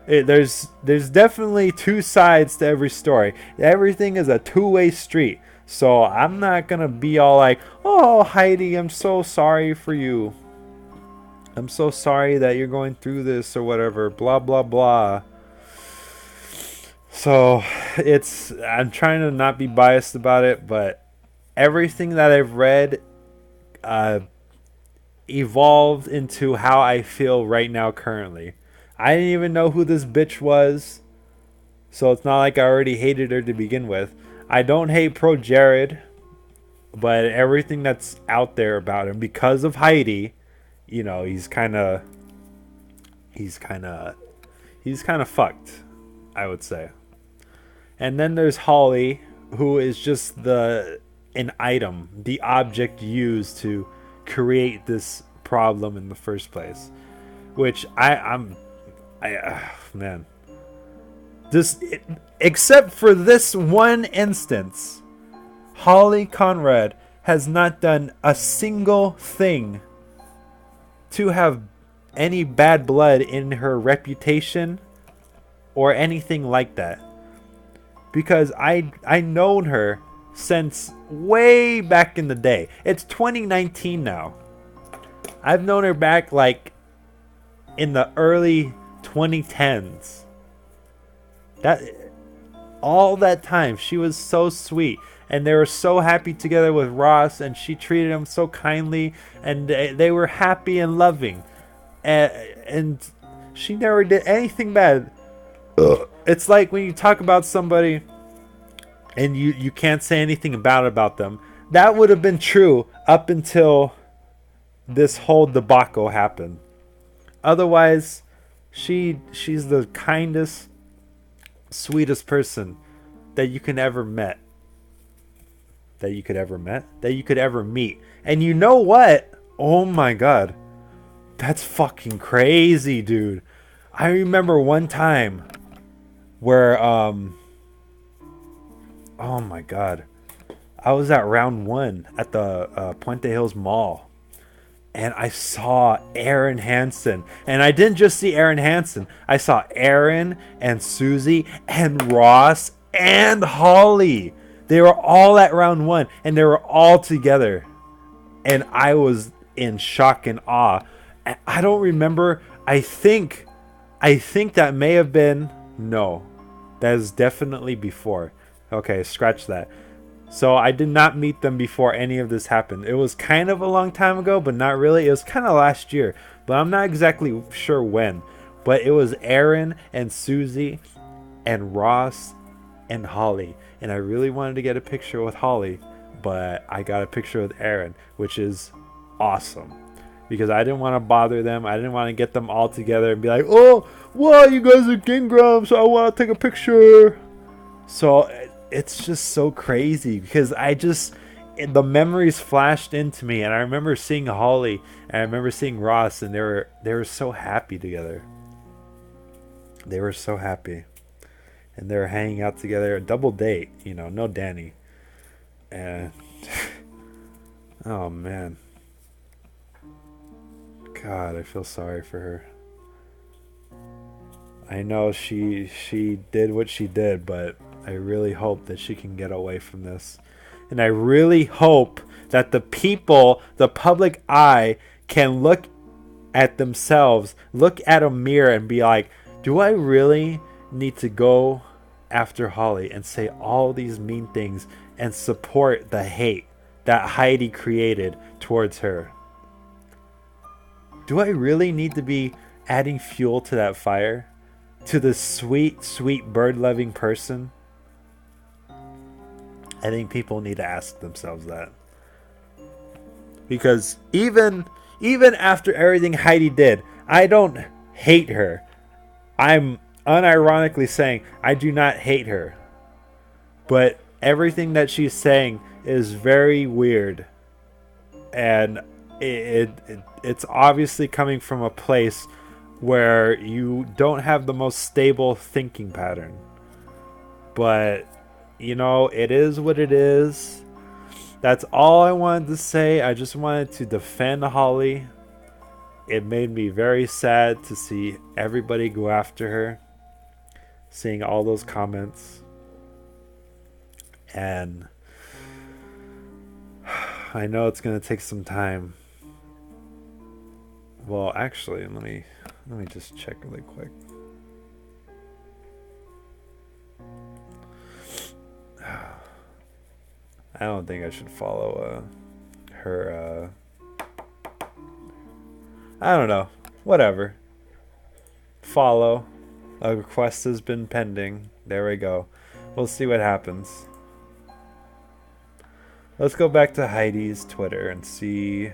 There's definitely two sides to every story. Everything is a two-way street. So I'm not going to be all like, "Oh, Heidi, I'm so sorry for you. I'm so sorry that you're going through this," or whatever, blah, blah, blah. So I'm trying to not be biased about it, but everything that I've read evolved into how I feel right now currently. I didn't even know who this bitch was, so it's not like I already hated her to begin with. I don't hate Projared, but everything that's out there about him, because of Heidi, he's kind of fucked, I would say. And then there's Holly, who is just an item, the object used to create this problem in the first place. Which man. Except for this one instance, Holly Conrad has not done a single thing to have any bad blood in her reputation or anything like that. Because I known her since way back in the day. It's 2019 now. I've known her back like in the early 2010s. That all that time she was so sweet, and they were so happy together with Ross, and she treated him so kindly, and they were happy and loving, and she never did anything bad. It's like when you talk about somebody and you can't say anything about them. That would have been true up until this whole debacle happened. Otherwise, she's the kindest, sweetest person that you can ever met. That you could ever meet. And you know what? Oh my god. That's fucking crazy, dude. I remember one time where oh my god, I was at round 1 at the Puente Hills Mall, and I saw Aaron Hansen. And I didn't just see Aaron Hansen, I saw Aaron and Susie and Ross and Holly. They were all at round 1, and they were all together, and I was in shock and awe. I don't remember. I think that may have been, no, that is definitely before. Okay, scratch that. So I did not meet them before any of this happened. It was kind of a long time ago, but not really. It was kind of last year, but I'm not exactly sure when. But it was Aaron and Susie and Ross and Holly. And I really wanted to get a picture with Holly, but I got a picture with Aaron, which is awesome. Because I didn't want to bother them. I didn't want to get them all together and be like, oh, wow, you guys are Game Grumps, so I want to take a picture. So it's just so crazy because the memories flashed into me, and I remember seeing Holly and I remember seeing Ross, and they were so happy together. They were so happy, and they were hanging out together, a double date, no Danny. And oh man, God, I feel sorry for her. I know she did what she did, but I really hope that she can get away from this. And I really hope that the people, the public eye, can look at themselves, look at a mirror and be like, do I really need to go after Holly and say all these mean things and support the hate that Heidi created towards her? Do I really need to be adding fuel to that fire? To this sweet, sweet bird-loving person? I think people need to ask themselves that. Because even after everything Heidi did, I don't hate her. I'm unironically saying I do not hate her. But everything that she's saying is very weird. And it's obviously coming from a place where you don't have the most stable thinking pattern. But it is what it is. That's all I wanted to say. I just wanted to defend Holly. It made me very sad to see everybody go after her, seeing all those comments. And I know it's going to take some time. Well, actually, let me just check really quick. I don't think I should follow her. I don't know. Whatever. Follow. A request has been pending. There we go. We'll see what happens. Let's go back to Heidi's Twitter and see.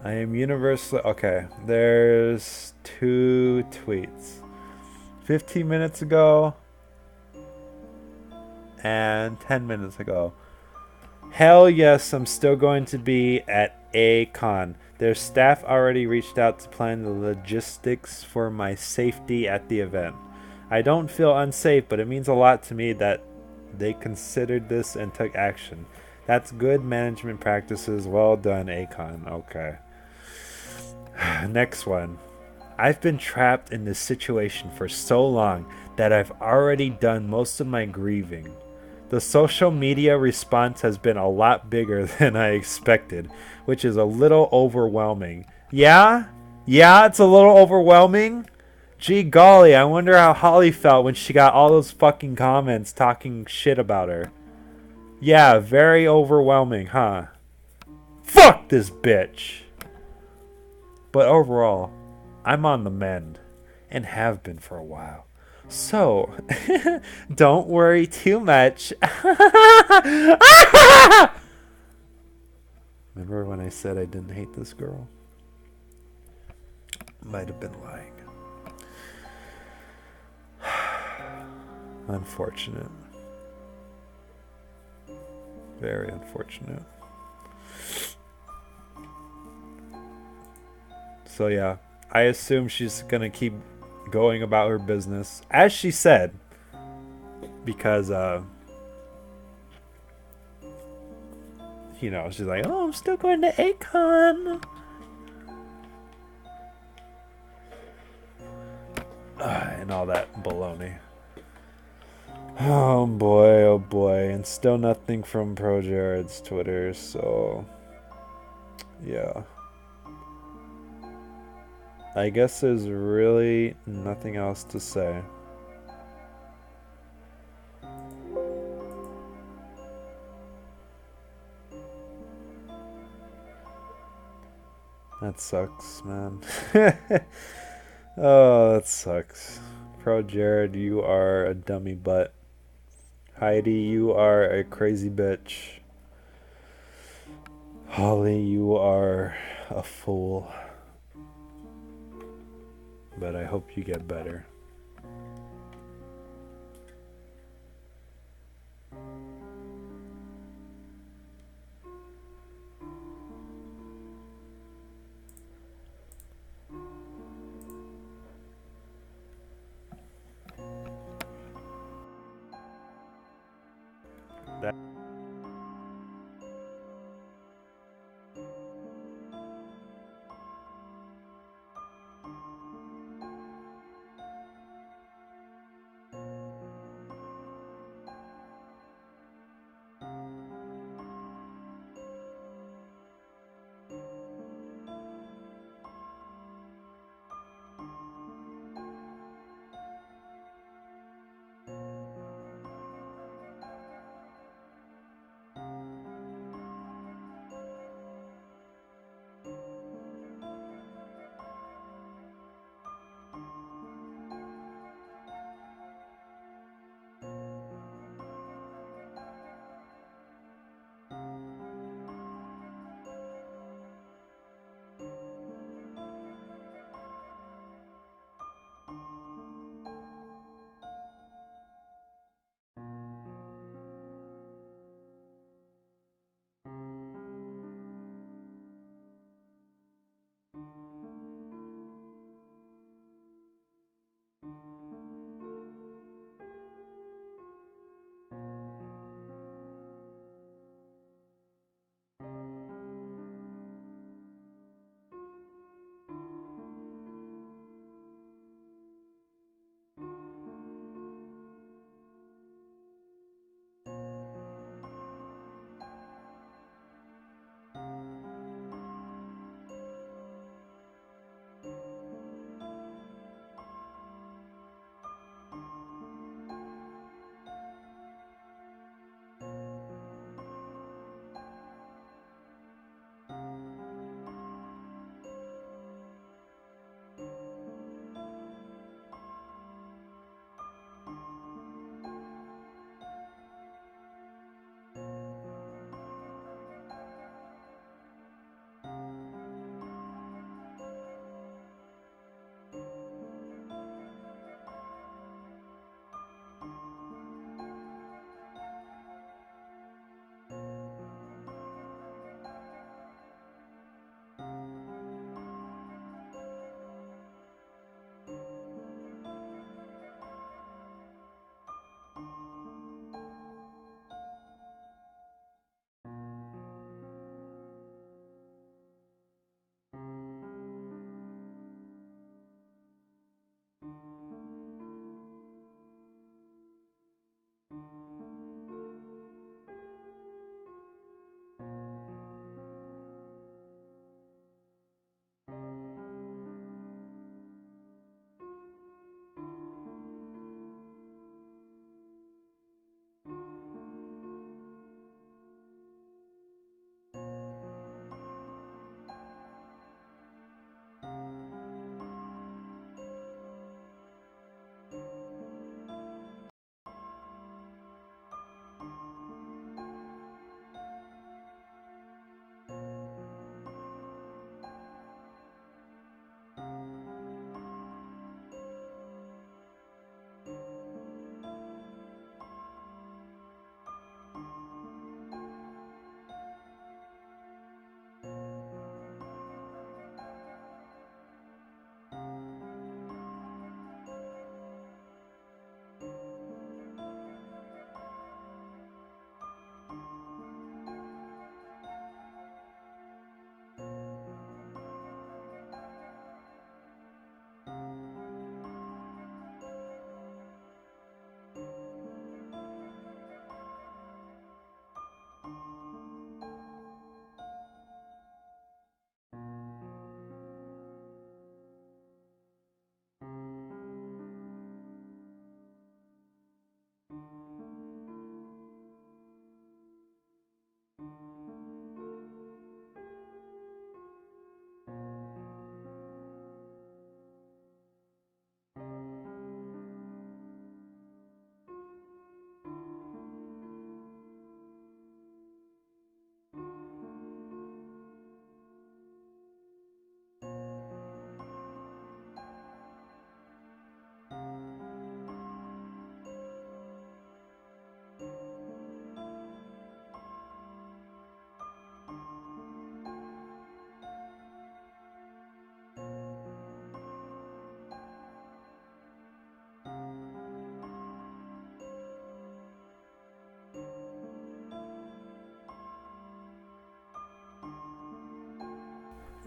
I am universally... Okay, there's 2 tweets. 15 minutes ago and 10 minutes ago. Hell yes, I'm still going to be at a con. Their staff already reached out to plan the logistics for my safety at the event. I don't feel unsafe, but it means a lot to me that they considered this and took action. That's good management practices. Well done, Akon. Okay. Next one. I've been trapped in this situation for so long that I've already done most of my grieving. The social media response has been a lot bigger than I expected, which is a little overwhelming. Yeah? Yeah, it's a little overwhelming? Gee golly, I wonder how Holly felt when she got all those fucking comments talking shit about her. Yeah, very overwhelming, huh? Fuck this bitch! But overall, I'm on the mend, and have been for a while. So, don't worry too much. Remember when I said I didn't hate this girl? Might have been lying. Unfortunate. Very unfortunate. So yeah, I assume she's gonna keep going about her business, as she said, because you know, she's like, oh, I'm still going to Akon. And all that baloney. Oh boy, and still nothing from Projared's Twitter, so yeah. I guess there's really nothing else to say. That sucks, man. Oh, that sucks. Projared, you are a dummy butt. Heidi, you are a crazy bitch. Holly, you are a fool. But I hope you get better. That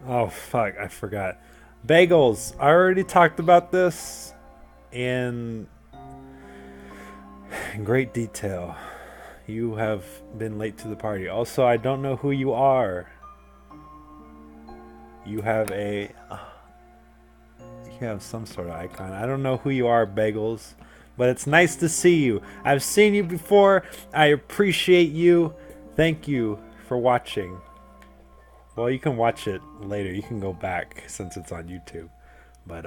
Oh, fuck, I forgot. Bagels. I already talked about this in great detail. You have been late to the party. Also, I don't know who you are. You have a. You have some sort of icon. I don't know who you are, Bagels. But it's nice to see you. I've seen you before. I appreciate you. Thank you for watching. Well, you can watch it later. You can go back since it's on YouTube. But,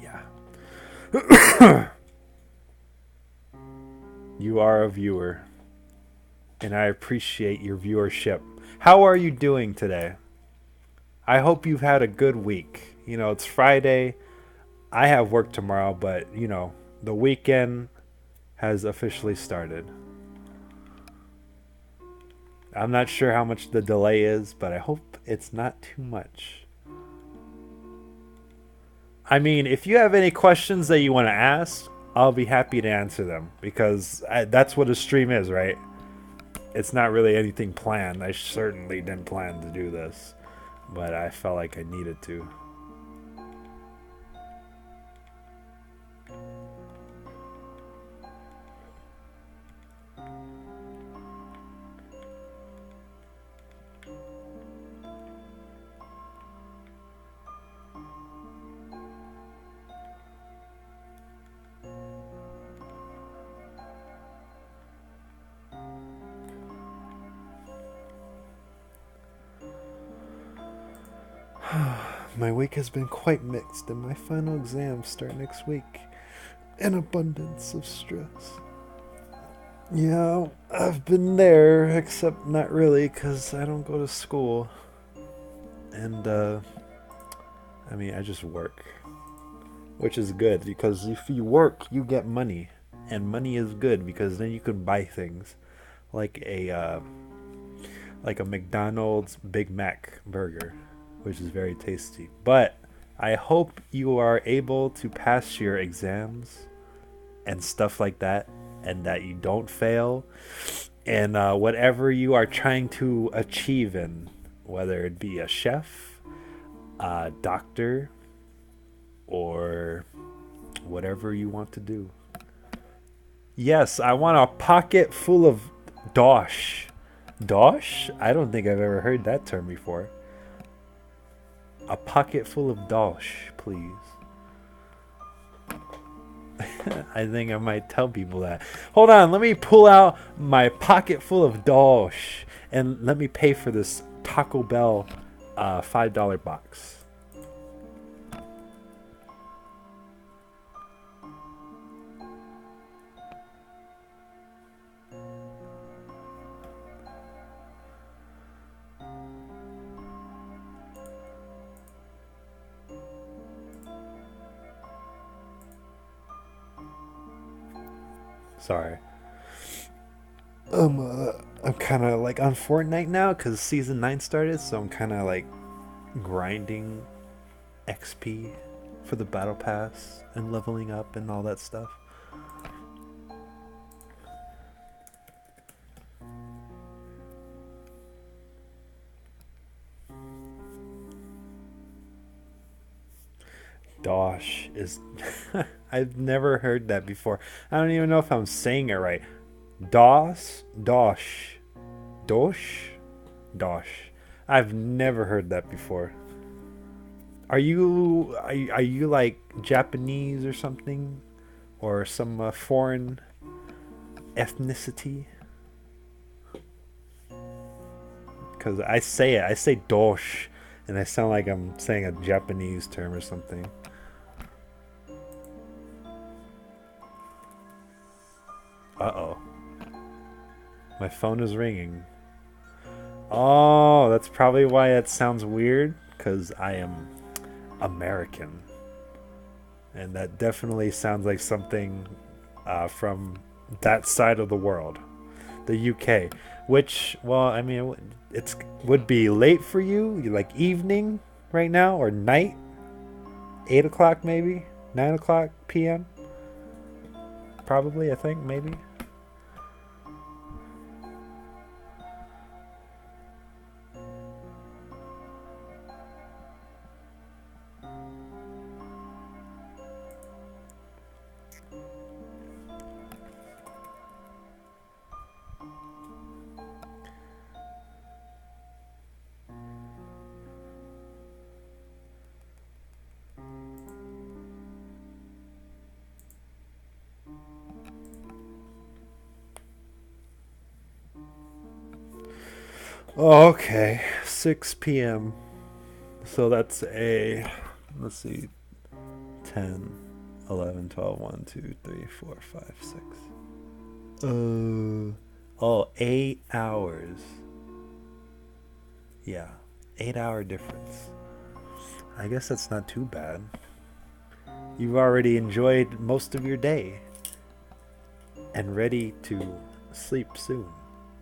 yeah. You are a viewer. And I appreciate your viewership. How are you doing today? I hope you've had a good week. You know, it's Friday. I have work tomorrow, but, you know, the weekend has officially started. I'm not sure how much the delay is, but I hope it's not too much. I mean, if you have any questions that you want to ask, I'll be happy to answer them because that's what a stream is, right? It's not really anything planned. I certainly didn't plan to do this, but I felt like I needed to. My week has been quite mixed, and my final exams start next week. An abundance of stress. Yeah, I've been there, except not really, because I don't go to school. And, I mean, I just work. Which is good, because if you work, you get money. And money is good, because then you can buy things. Like a McDonald's Big Mac burger, which is very tasty. But I hope you are able to pass your exams and stuff like that, and that you don't fail. And whatever you are trying to achieve in, whether it be a chef, a doctor, or whatever you want to do. Yes, I want a pocket full of dosh. Dosh? I don't think I've ever heard that term before. A pocket full of dosh, please. I think I might tell people that. Hold on, let me pull out my pocket full of dosh and let me pay for this Taco Bell $5 box. Sorry. I'm kind of like on Fortnite now because season 9 started, so I'm kind of like grinding XP for the battle pass and leveling up and all that stuff. Dosh is I've never heard that before. I don't even know if I'm saying it right. Dosh. I've never heard that before. Are you like Japanese or something, or some foreign ethnicity? Because I say dosh, and I sound like I'm saying a Japanese term or something. Uh-oh. My phone is ringing. Oh, that's probably why it sounds weird, because I am American. And that definitely sounds like something from that side of the world. The UK. Which, well, I mean, it would be late for you, like evening right now, or night? 8 o'clock maybe? 9 o'clock p.m.? Probably, I think, maybe. Oh, okay. 6 p.m. So that's a, let's see, 10, 11, 12, 1, 2, 3, 4, 5, 6. Oh, 8 hours. Yeah, 8 hour difference. I guess that's not too bad. You've already enjoyed most of your day and ready to sleep soon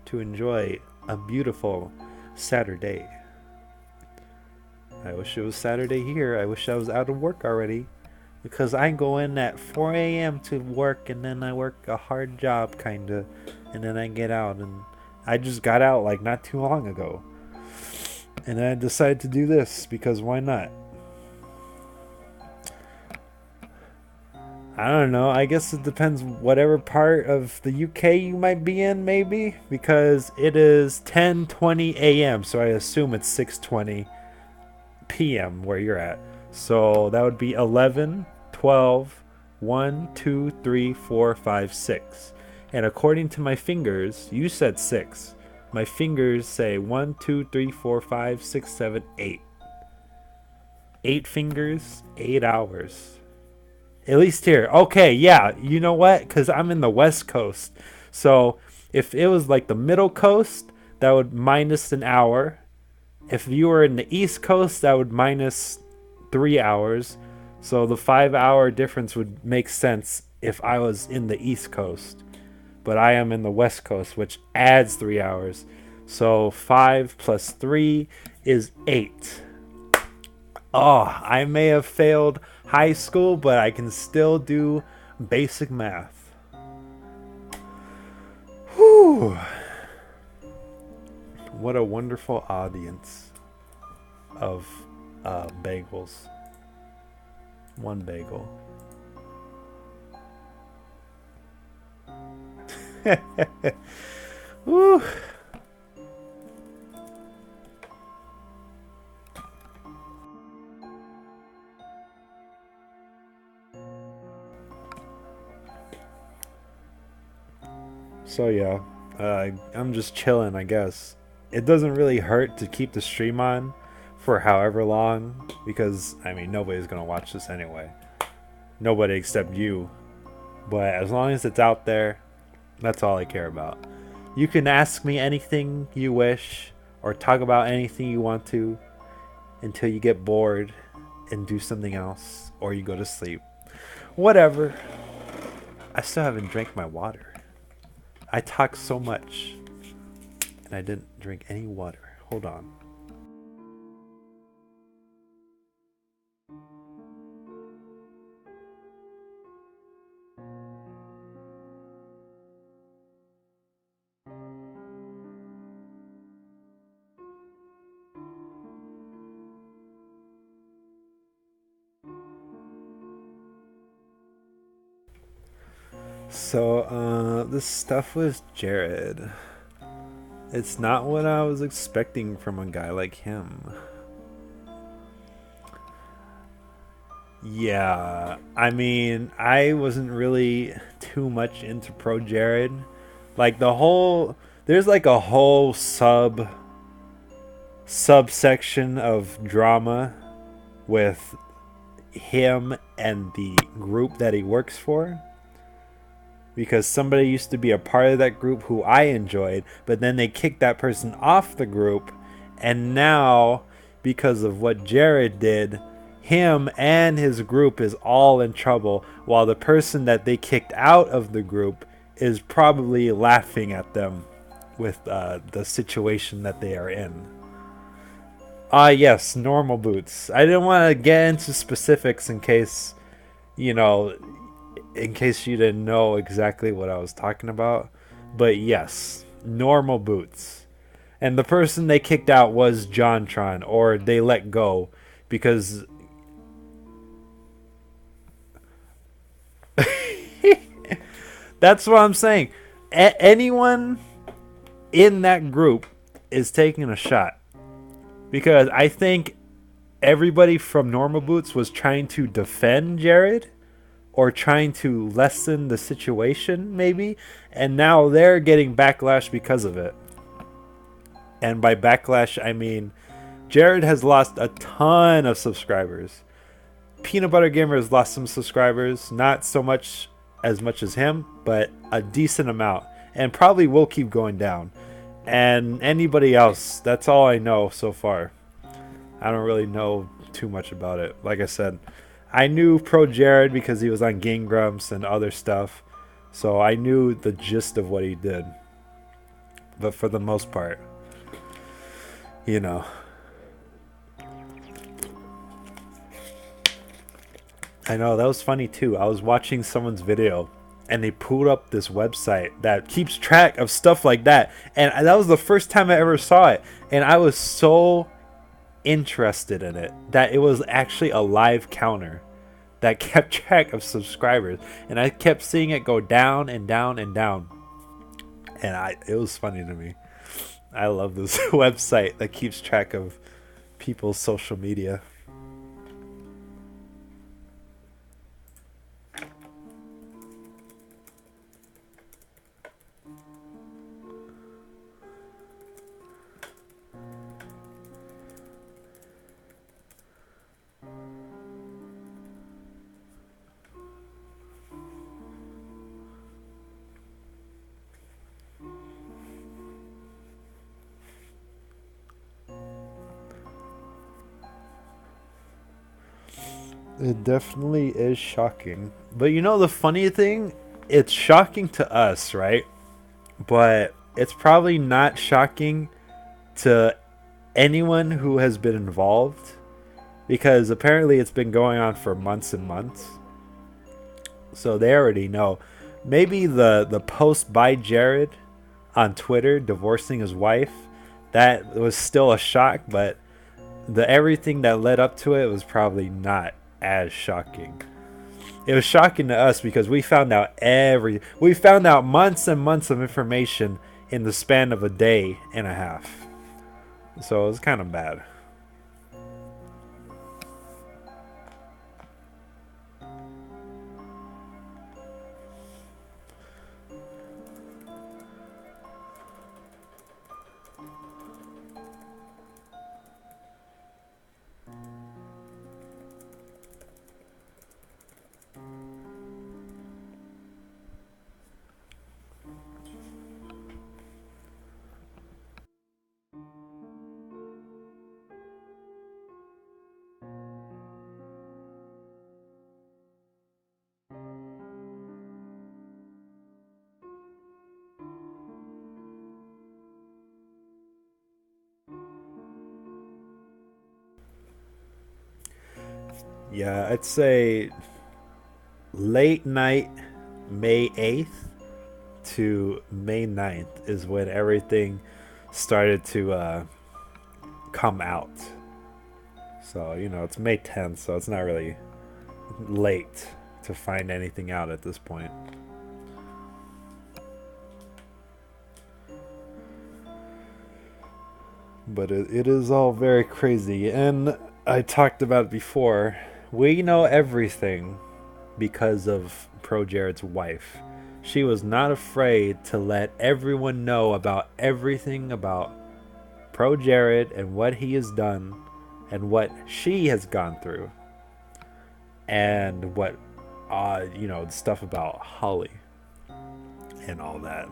to enjoy a beautiful Saturday. I wish it was Saturday here. I wish I was out of work already because I go in at 4 a.m. to work and then I work a hard job kinda and then I get out and I just got out like not too long ago. And I decided to do this because why not? I don't know. I guess it depends whatever part of the UK you might be in, maybe, because it is 10:20 a.m. So I assume it's 6:20 p.m. where you're at. So that would be 11, 12, 1, 2, 3, 4, 5, 6. And according to my fingers, you said 6. My fingers say 1, 2, 3, 4, 5, 6, 7, 8. 8 fingers, 8 hours. At least here. Okay, yeah. You know what? Because I'm in the West Coast. So if it was like the Middle Coast, that would minus an hour. If you were in the East Coast, that would minus 3 hours. So the 5 hour difference would make sense if I was in the East Coast. But I am in the West Coast, which adds 3 hours. So 5 plus 3 is 8. Oh, I may have failed high school, but I can still do basic math. Whew. What a wonderful audience of bagels. One bagel. Woo. So yeah, I'm just chilling, I guess. It doesn't really hurt to keep the stream on for however long because I mean nobody's gonna watch this anyway. Nobody except you. But as long as it's out there, that's all I care about. You can ask me anything you wish or talk about anything you want to until you get bored and do something else or you go to sleep. Whatever. I still haven't drank my water. I talk so much and I didn't drink any water. Hold on. So, this stuff was Jared. It's not what I was expecting from a guy like him. Yeah, I mean, I wasn't really too much into Projared. Like there's like a whole subsection of drama with him and the group that he works for. Because somebody used to be a part of that group who I enjoyed, but then they kicked that person off the group, and now, because of what Jared did, him and his group is all in trouble, while the person that they kicked out of the group is probably laughing at them with the situation that they are in. Yes, normal boots. I didn't want to get into specifics in case, you know, in case you didn't know exactly what I was talking about. But yes, normal boots. And the person they kicked out was JonTron, or they let go because that's what I'm saying. Anyone in that group is taking a shot because I think everybody from Normal Boots was trying to defend Jared or trying to lessen the situation, maybe, and now they're getting backlash because of it. And by backlash, I mean Jared has lost a ton of subscribers. Peanut Butter Gamer has lost some subscribers, not so much as him, but a decent amount, and probably will keep going down. And anybody else, that's all I know so far. I don't really know too much about it. Like I said, I knew Projared because he was on Game Grumps and other stuff, so I knew the gist of what he did. But for the most part, you know. I know, that was funny too. I was watching someone's video and they pulled up this website that keeps track of stuff like that. And that was the first time I ever saw it. And I was so interested in it that it was actually a live counter that kept track of subscribers. And I kept seeing it go down and down and down. And it was funny to me. I love this website that keeps track of people's social media. It definitely is shocking. But you know the funny thing? It's shocking to us, right? But it's probably not shocking to anyone who has been involved because apparently it's been going on for months and months. So they already know. Maybe the post by Jared on Twitter divorcing his wife, that was still a shock, but the everything that led up to it was probably not as shocking. It was shocking to us because we found out months and months of information in the span of a day and a half. So it was kind of bad. Yeah, I'd say late night May 8th to May 9th is when everything started to come out. So, it's May 10th, so it's not really late to find anything out at this point. But it is all very crazy. And I talked about it before. We know everything because of Projared's wife. She was not afraid to let everyone know about everything about Projared and what he has done and what she has gone through. And what, stuff about Holly and all that.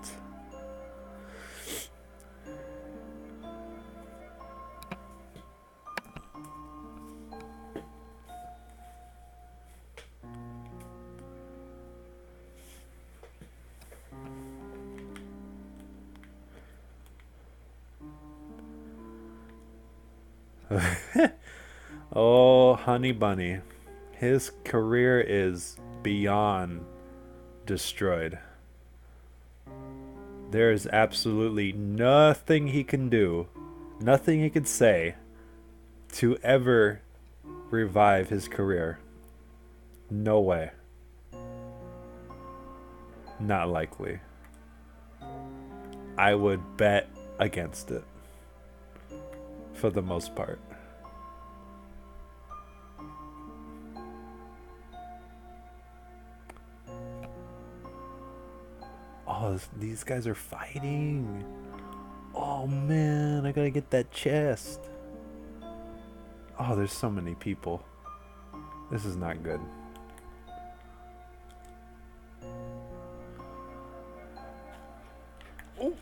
Oh, honey bunny. His career is beyond destroyed. There is absolutely nothing he can do, nothing he could say to ever revive his career. No way. Not likely. I would bet against it. For the most part. Oh, these guys are fighting. Oh man, I gotta get that chest. Oh, there's so many people. This is not good. Oh.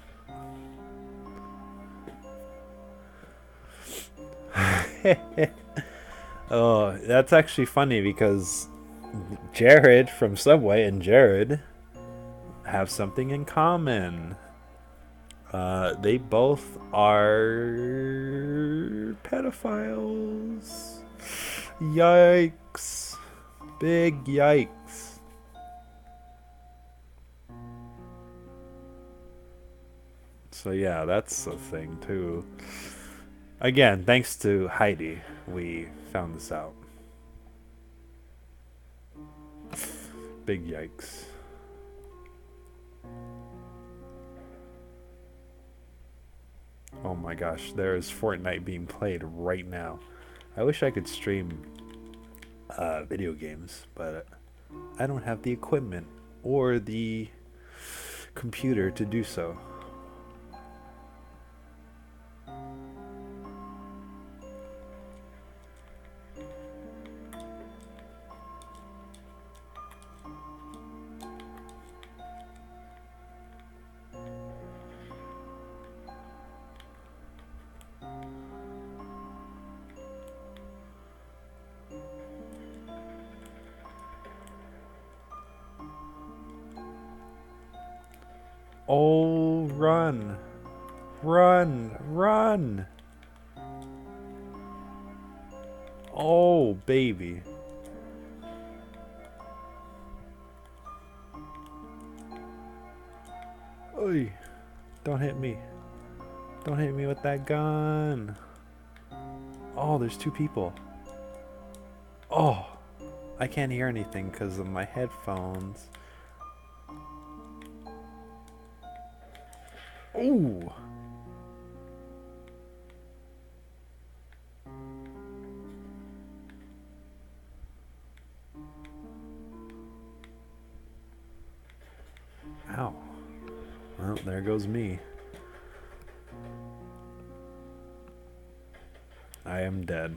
Oh, that's actually funny because Jared from Subway and Jared have something in common. They both are pedophiles. Yikes. Big yikes. So yeah, that's a thing too. Again, thanks to Heidi, we found this out. Big yikes. Oh my gosh, there is Fortnite being played right now. I wish I could stream video games, but I don't have the equipment or the computer to do so. Oh, run. Run. Run. Oh, baby. Oy. Don't hit me. Don't hit me with that gun. Oh, there's two people. Oh, I can't hear anything because of my headphones. Ooh. Ow. Well, there goes me. I am dead.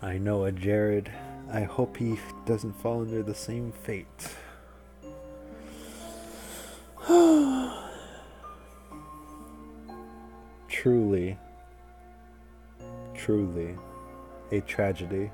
I know a Jared. I hope he doesn't fall under the same fate. Truly, truly, a tragedy.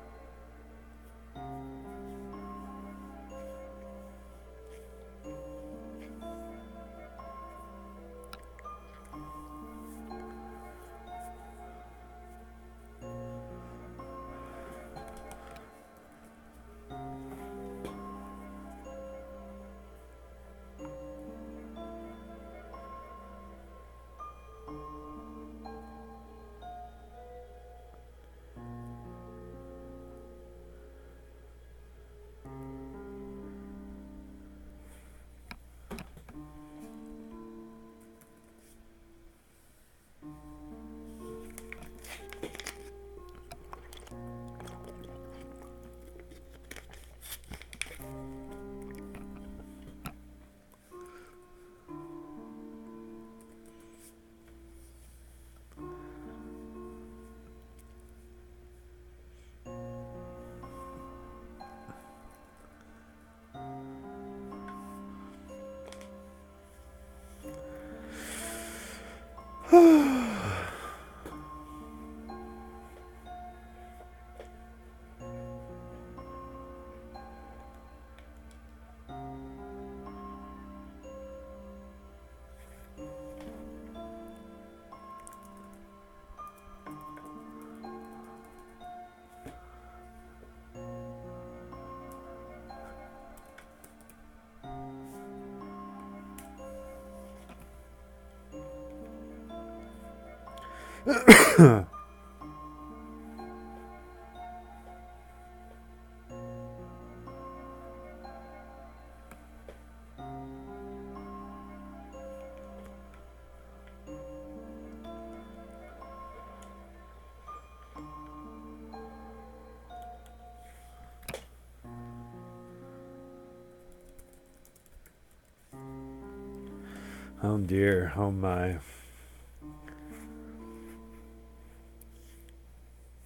Oh dear, oh my.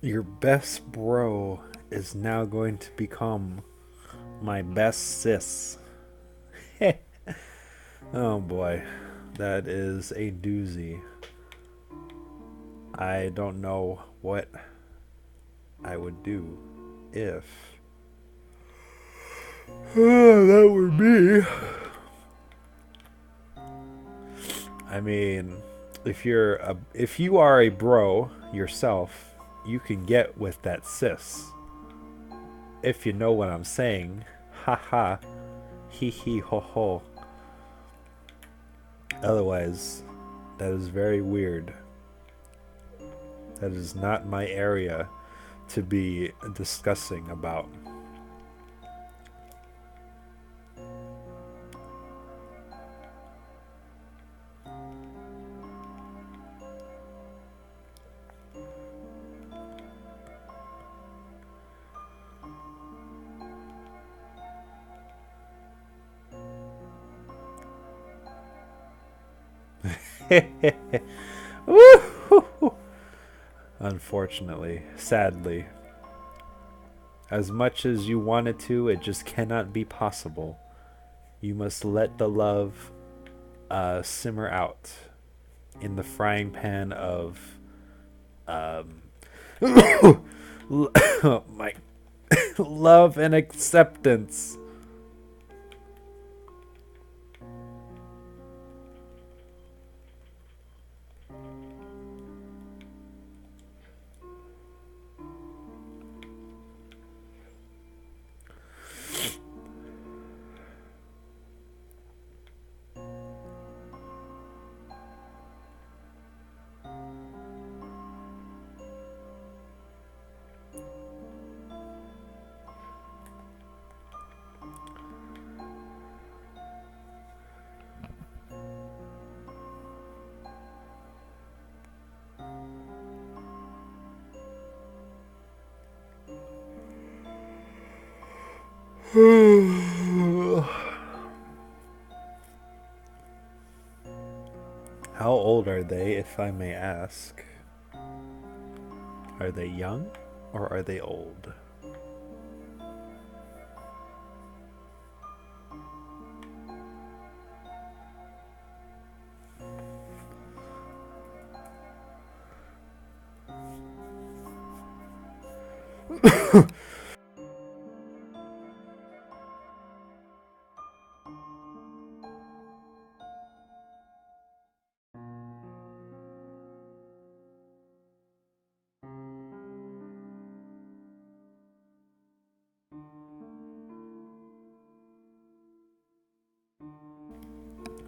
Your best bro is now going to become my best sis. Oh boy, that is a doozy. I don't know what I would do if that were me. I mean, if you are a bro yourself, you can get with that sis. If you know what I'm saying. Haha. Hee hee ho ho. Otherwise, that is very weird. That is not my area to be discussing about. Unfortunately, sadly. As much as you want it to, it just cannot be possible. You must let the love simmer out in the frying pan of um, my love and acceptance. How old are they, if I may ask? Are they young or are they old?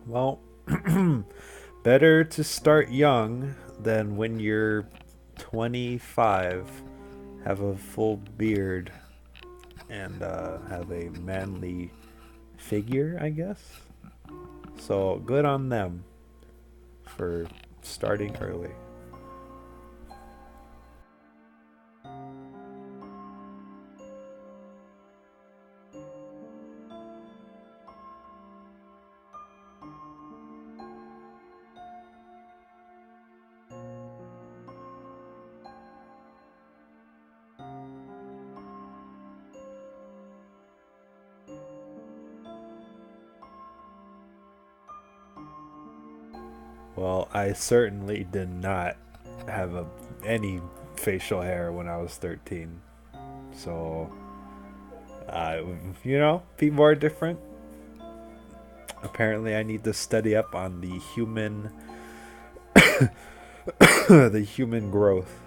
Well, better to start young than when you're 25, have a full beard, and have a manly figure, I guess. So good on them for starting early. Well, I certainly did not have any facial hair when I was 13. So, uh, people are different. Apparently, I need to study up on the human, the human growth.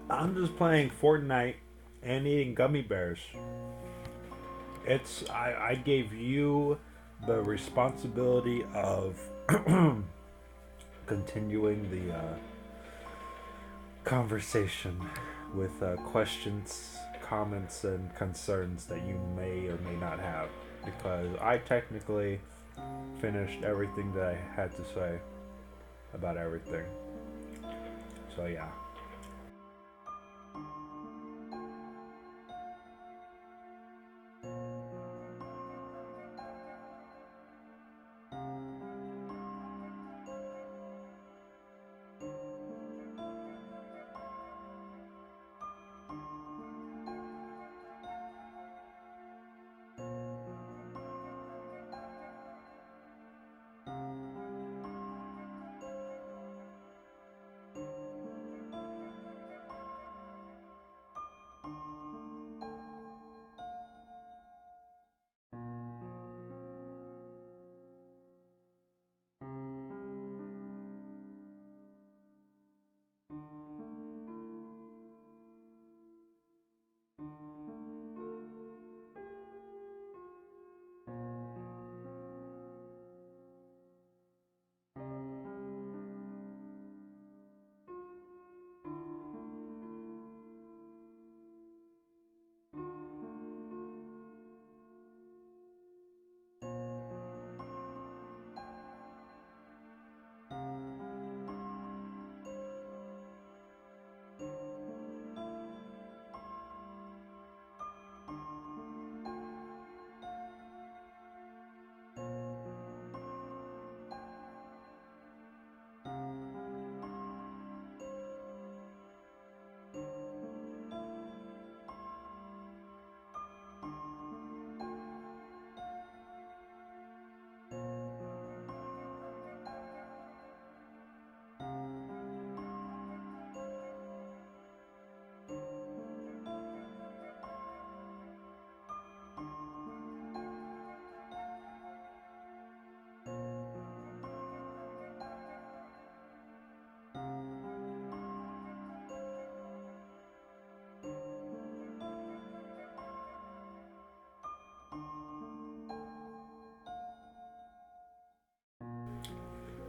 I'm just playing Fortnite and eating gummy bears. I gave you the responsibility of continuing the conversation with questions, comments, and concerns that you may or may not have. Because I technically finished everything that I had to say about everything. So, yeah.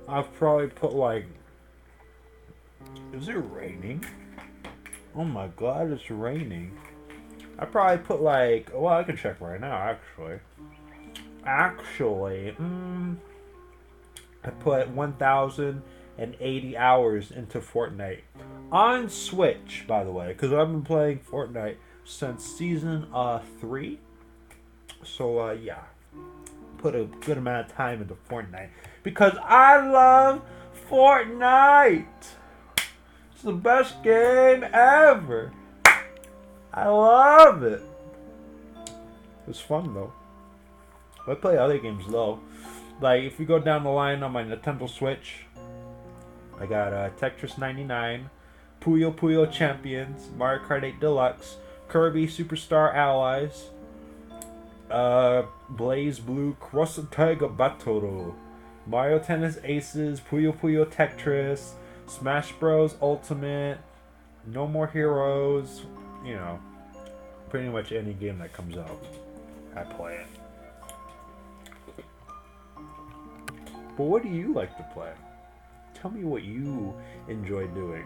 I've probably put like. Is it raining? Oh my god, it's raining. I probably put like. Well, I can check right now, actually. Actually, I put 1,080 hours into Fortnite. On Switch, by the way, because I've been playing Fortnite since season 3. So, yeah. Put a good amount of time into Fortnite. Because I love Fortnite! It's the best game ever! I love it! It's fun, though. I play other games, though. Like, if you go down the line on my Nintendo Switch, I got Tetris 99, Puyo Puyo Champions, Mario Kart 8 Deluxe, Kirby Superstar Allies, Blaze Blue Cross Tiger Battle, Mario Tennis Aces, Puyo Puyo Tetris, Smash Bros Ultimate, No More Heroes, you know, pretty much any game that comes out, I play it. But what do you like to play? Tell me what you enjoy doing.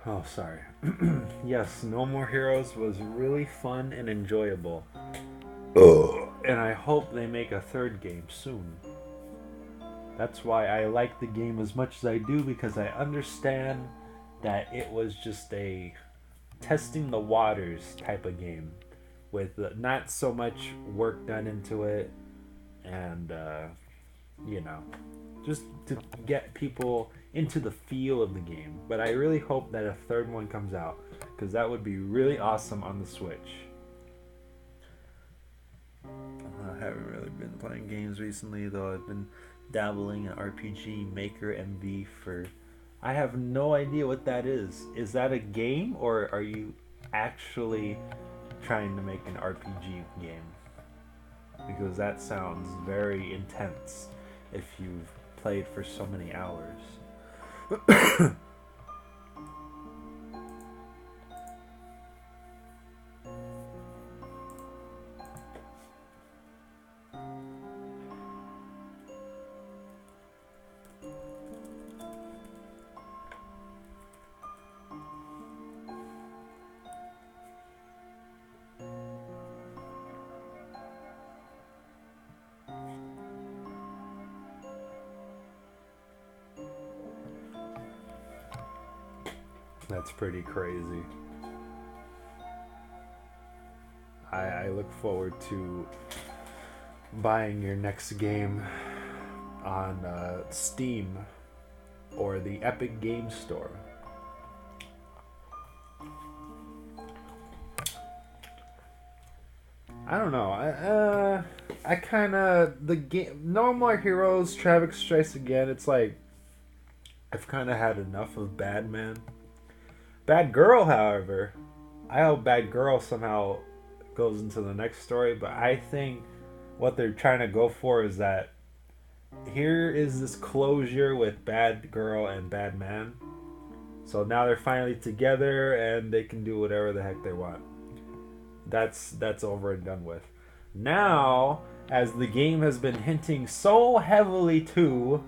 Oh, sorry. Yes, No More Heroes was really fun and enjoyable. Ugh. And I hope they make a third game soon. That's why I like the game as much as I do, because I understand that it was just a testing the waters type of game with not so much work done into it, and you know, just to get people into the feel of the game. But I really hope that a third one comes out, because that would be really awesome on the Switch. I haven't really been playing games recently, though. I've been dabbling in RPG Maker MV for. I have no idea what that is. Is that a game, or are you actually trying to make an RPG game? Because that sounds very intense if you've played for so many hours. That's pretty crazy. I look forward to buying your next game on Steam or the Epic Game Store. I don't know. I kind of the game. No More Heroes, Traffic Strikes Again. It's like I've kind of had enough of Batman. Bad Girl, however, I hope Bad Girl somehow goes into the next story. But I think what they're trying to go for is that here is this closure with Bad Girl and Bad Man. So now they're finally together and they can do whatever the heck they want. That's over and done with. Now, as the game has been hinting so heavily to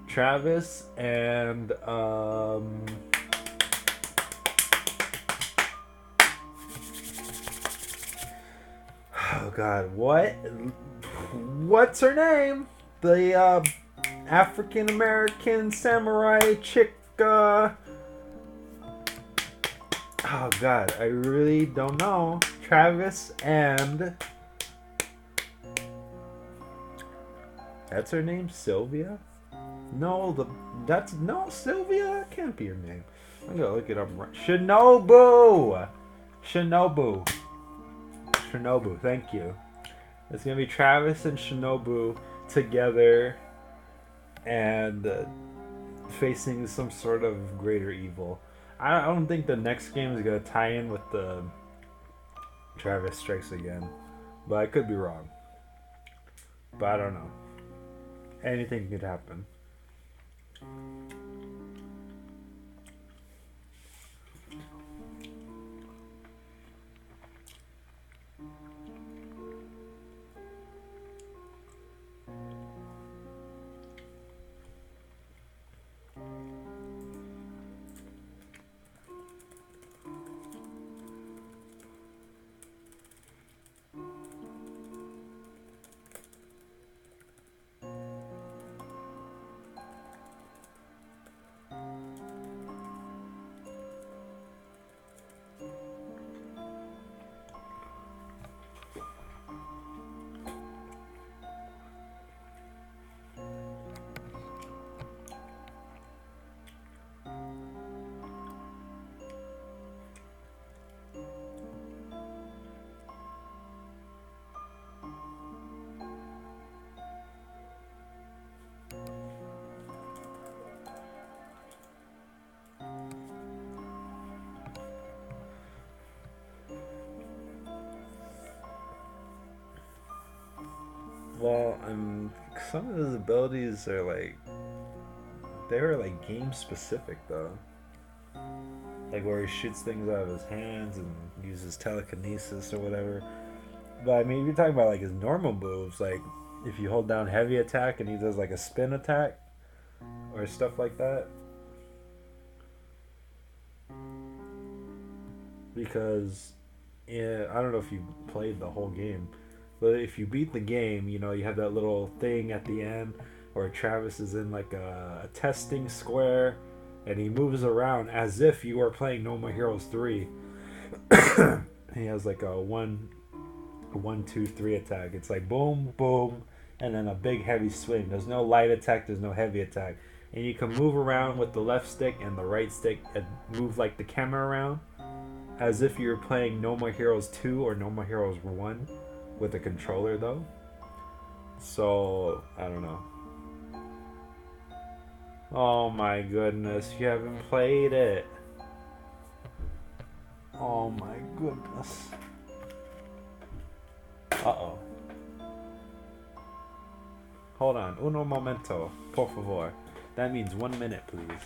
Travis and oh god, what's her name? The African American samurai chick. Oh god, I really don't know. Travis and that's her name, Sylvia? No, that's no Sylvia. That can't be her name. I'm gonna look it up. Shinobu. Thank you. It's gonna be Travis and Shinobu together and facing some sort of greater evil. I don't think the next game is gonna tie in with the Travis Strikes Again, but I could be wrong. But I don't know. Anything could happen. Well, some of his abilities are they're like game specific though. Like where he shoots things out of his hands and uses telekinesis or whatever. But I mean, if you're talking about like his normal moves, like if you hold down heavy attack and he does like a spin attack or stuff like that. because I don't know if you played the whole game, but if you beat the game, you know, you have that little thing at the end where Travis is in like a testing square and he moves around as if you are playing No More Heroes 3. He has like a 1, 2, 3 attack. It's like boom, boom, and then a big heavy swing. There's no light attack, there's no heavy attack. And you can move around with the left stick and the right stick and move like the camera around as if you're playing No More Heroes 2 or No More Heroes 1 with a controller though. So, I don't know. Oh my goodness, you haven't played it. Oh my goodness. Uh-oh. Hold on. Uno momento, por favor. That means 1 minute, please.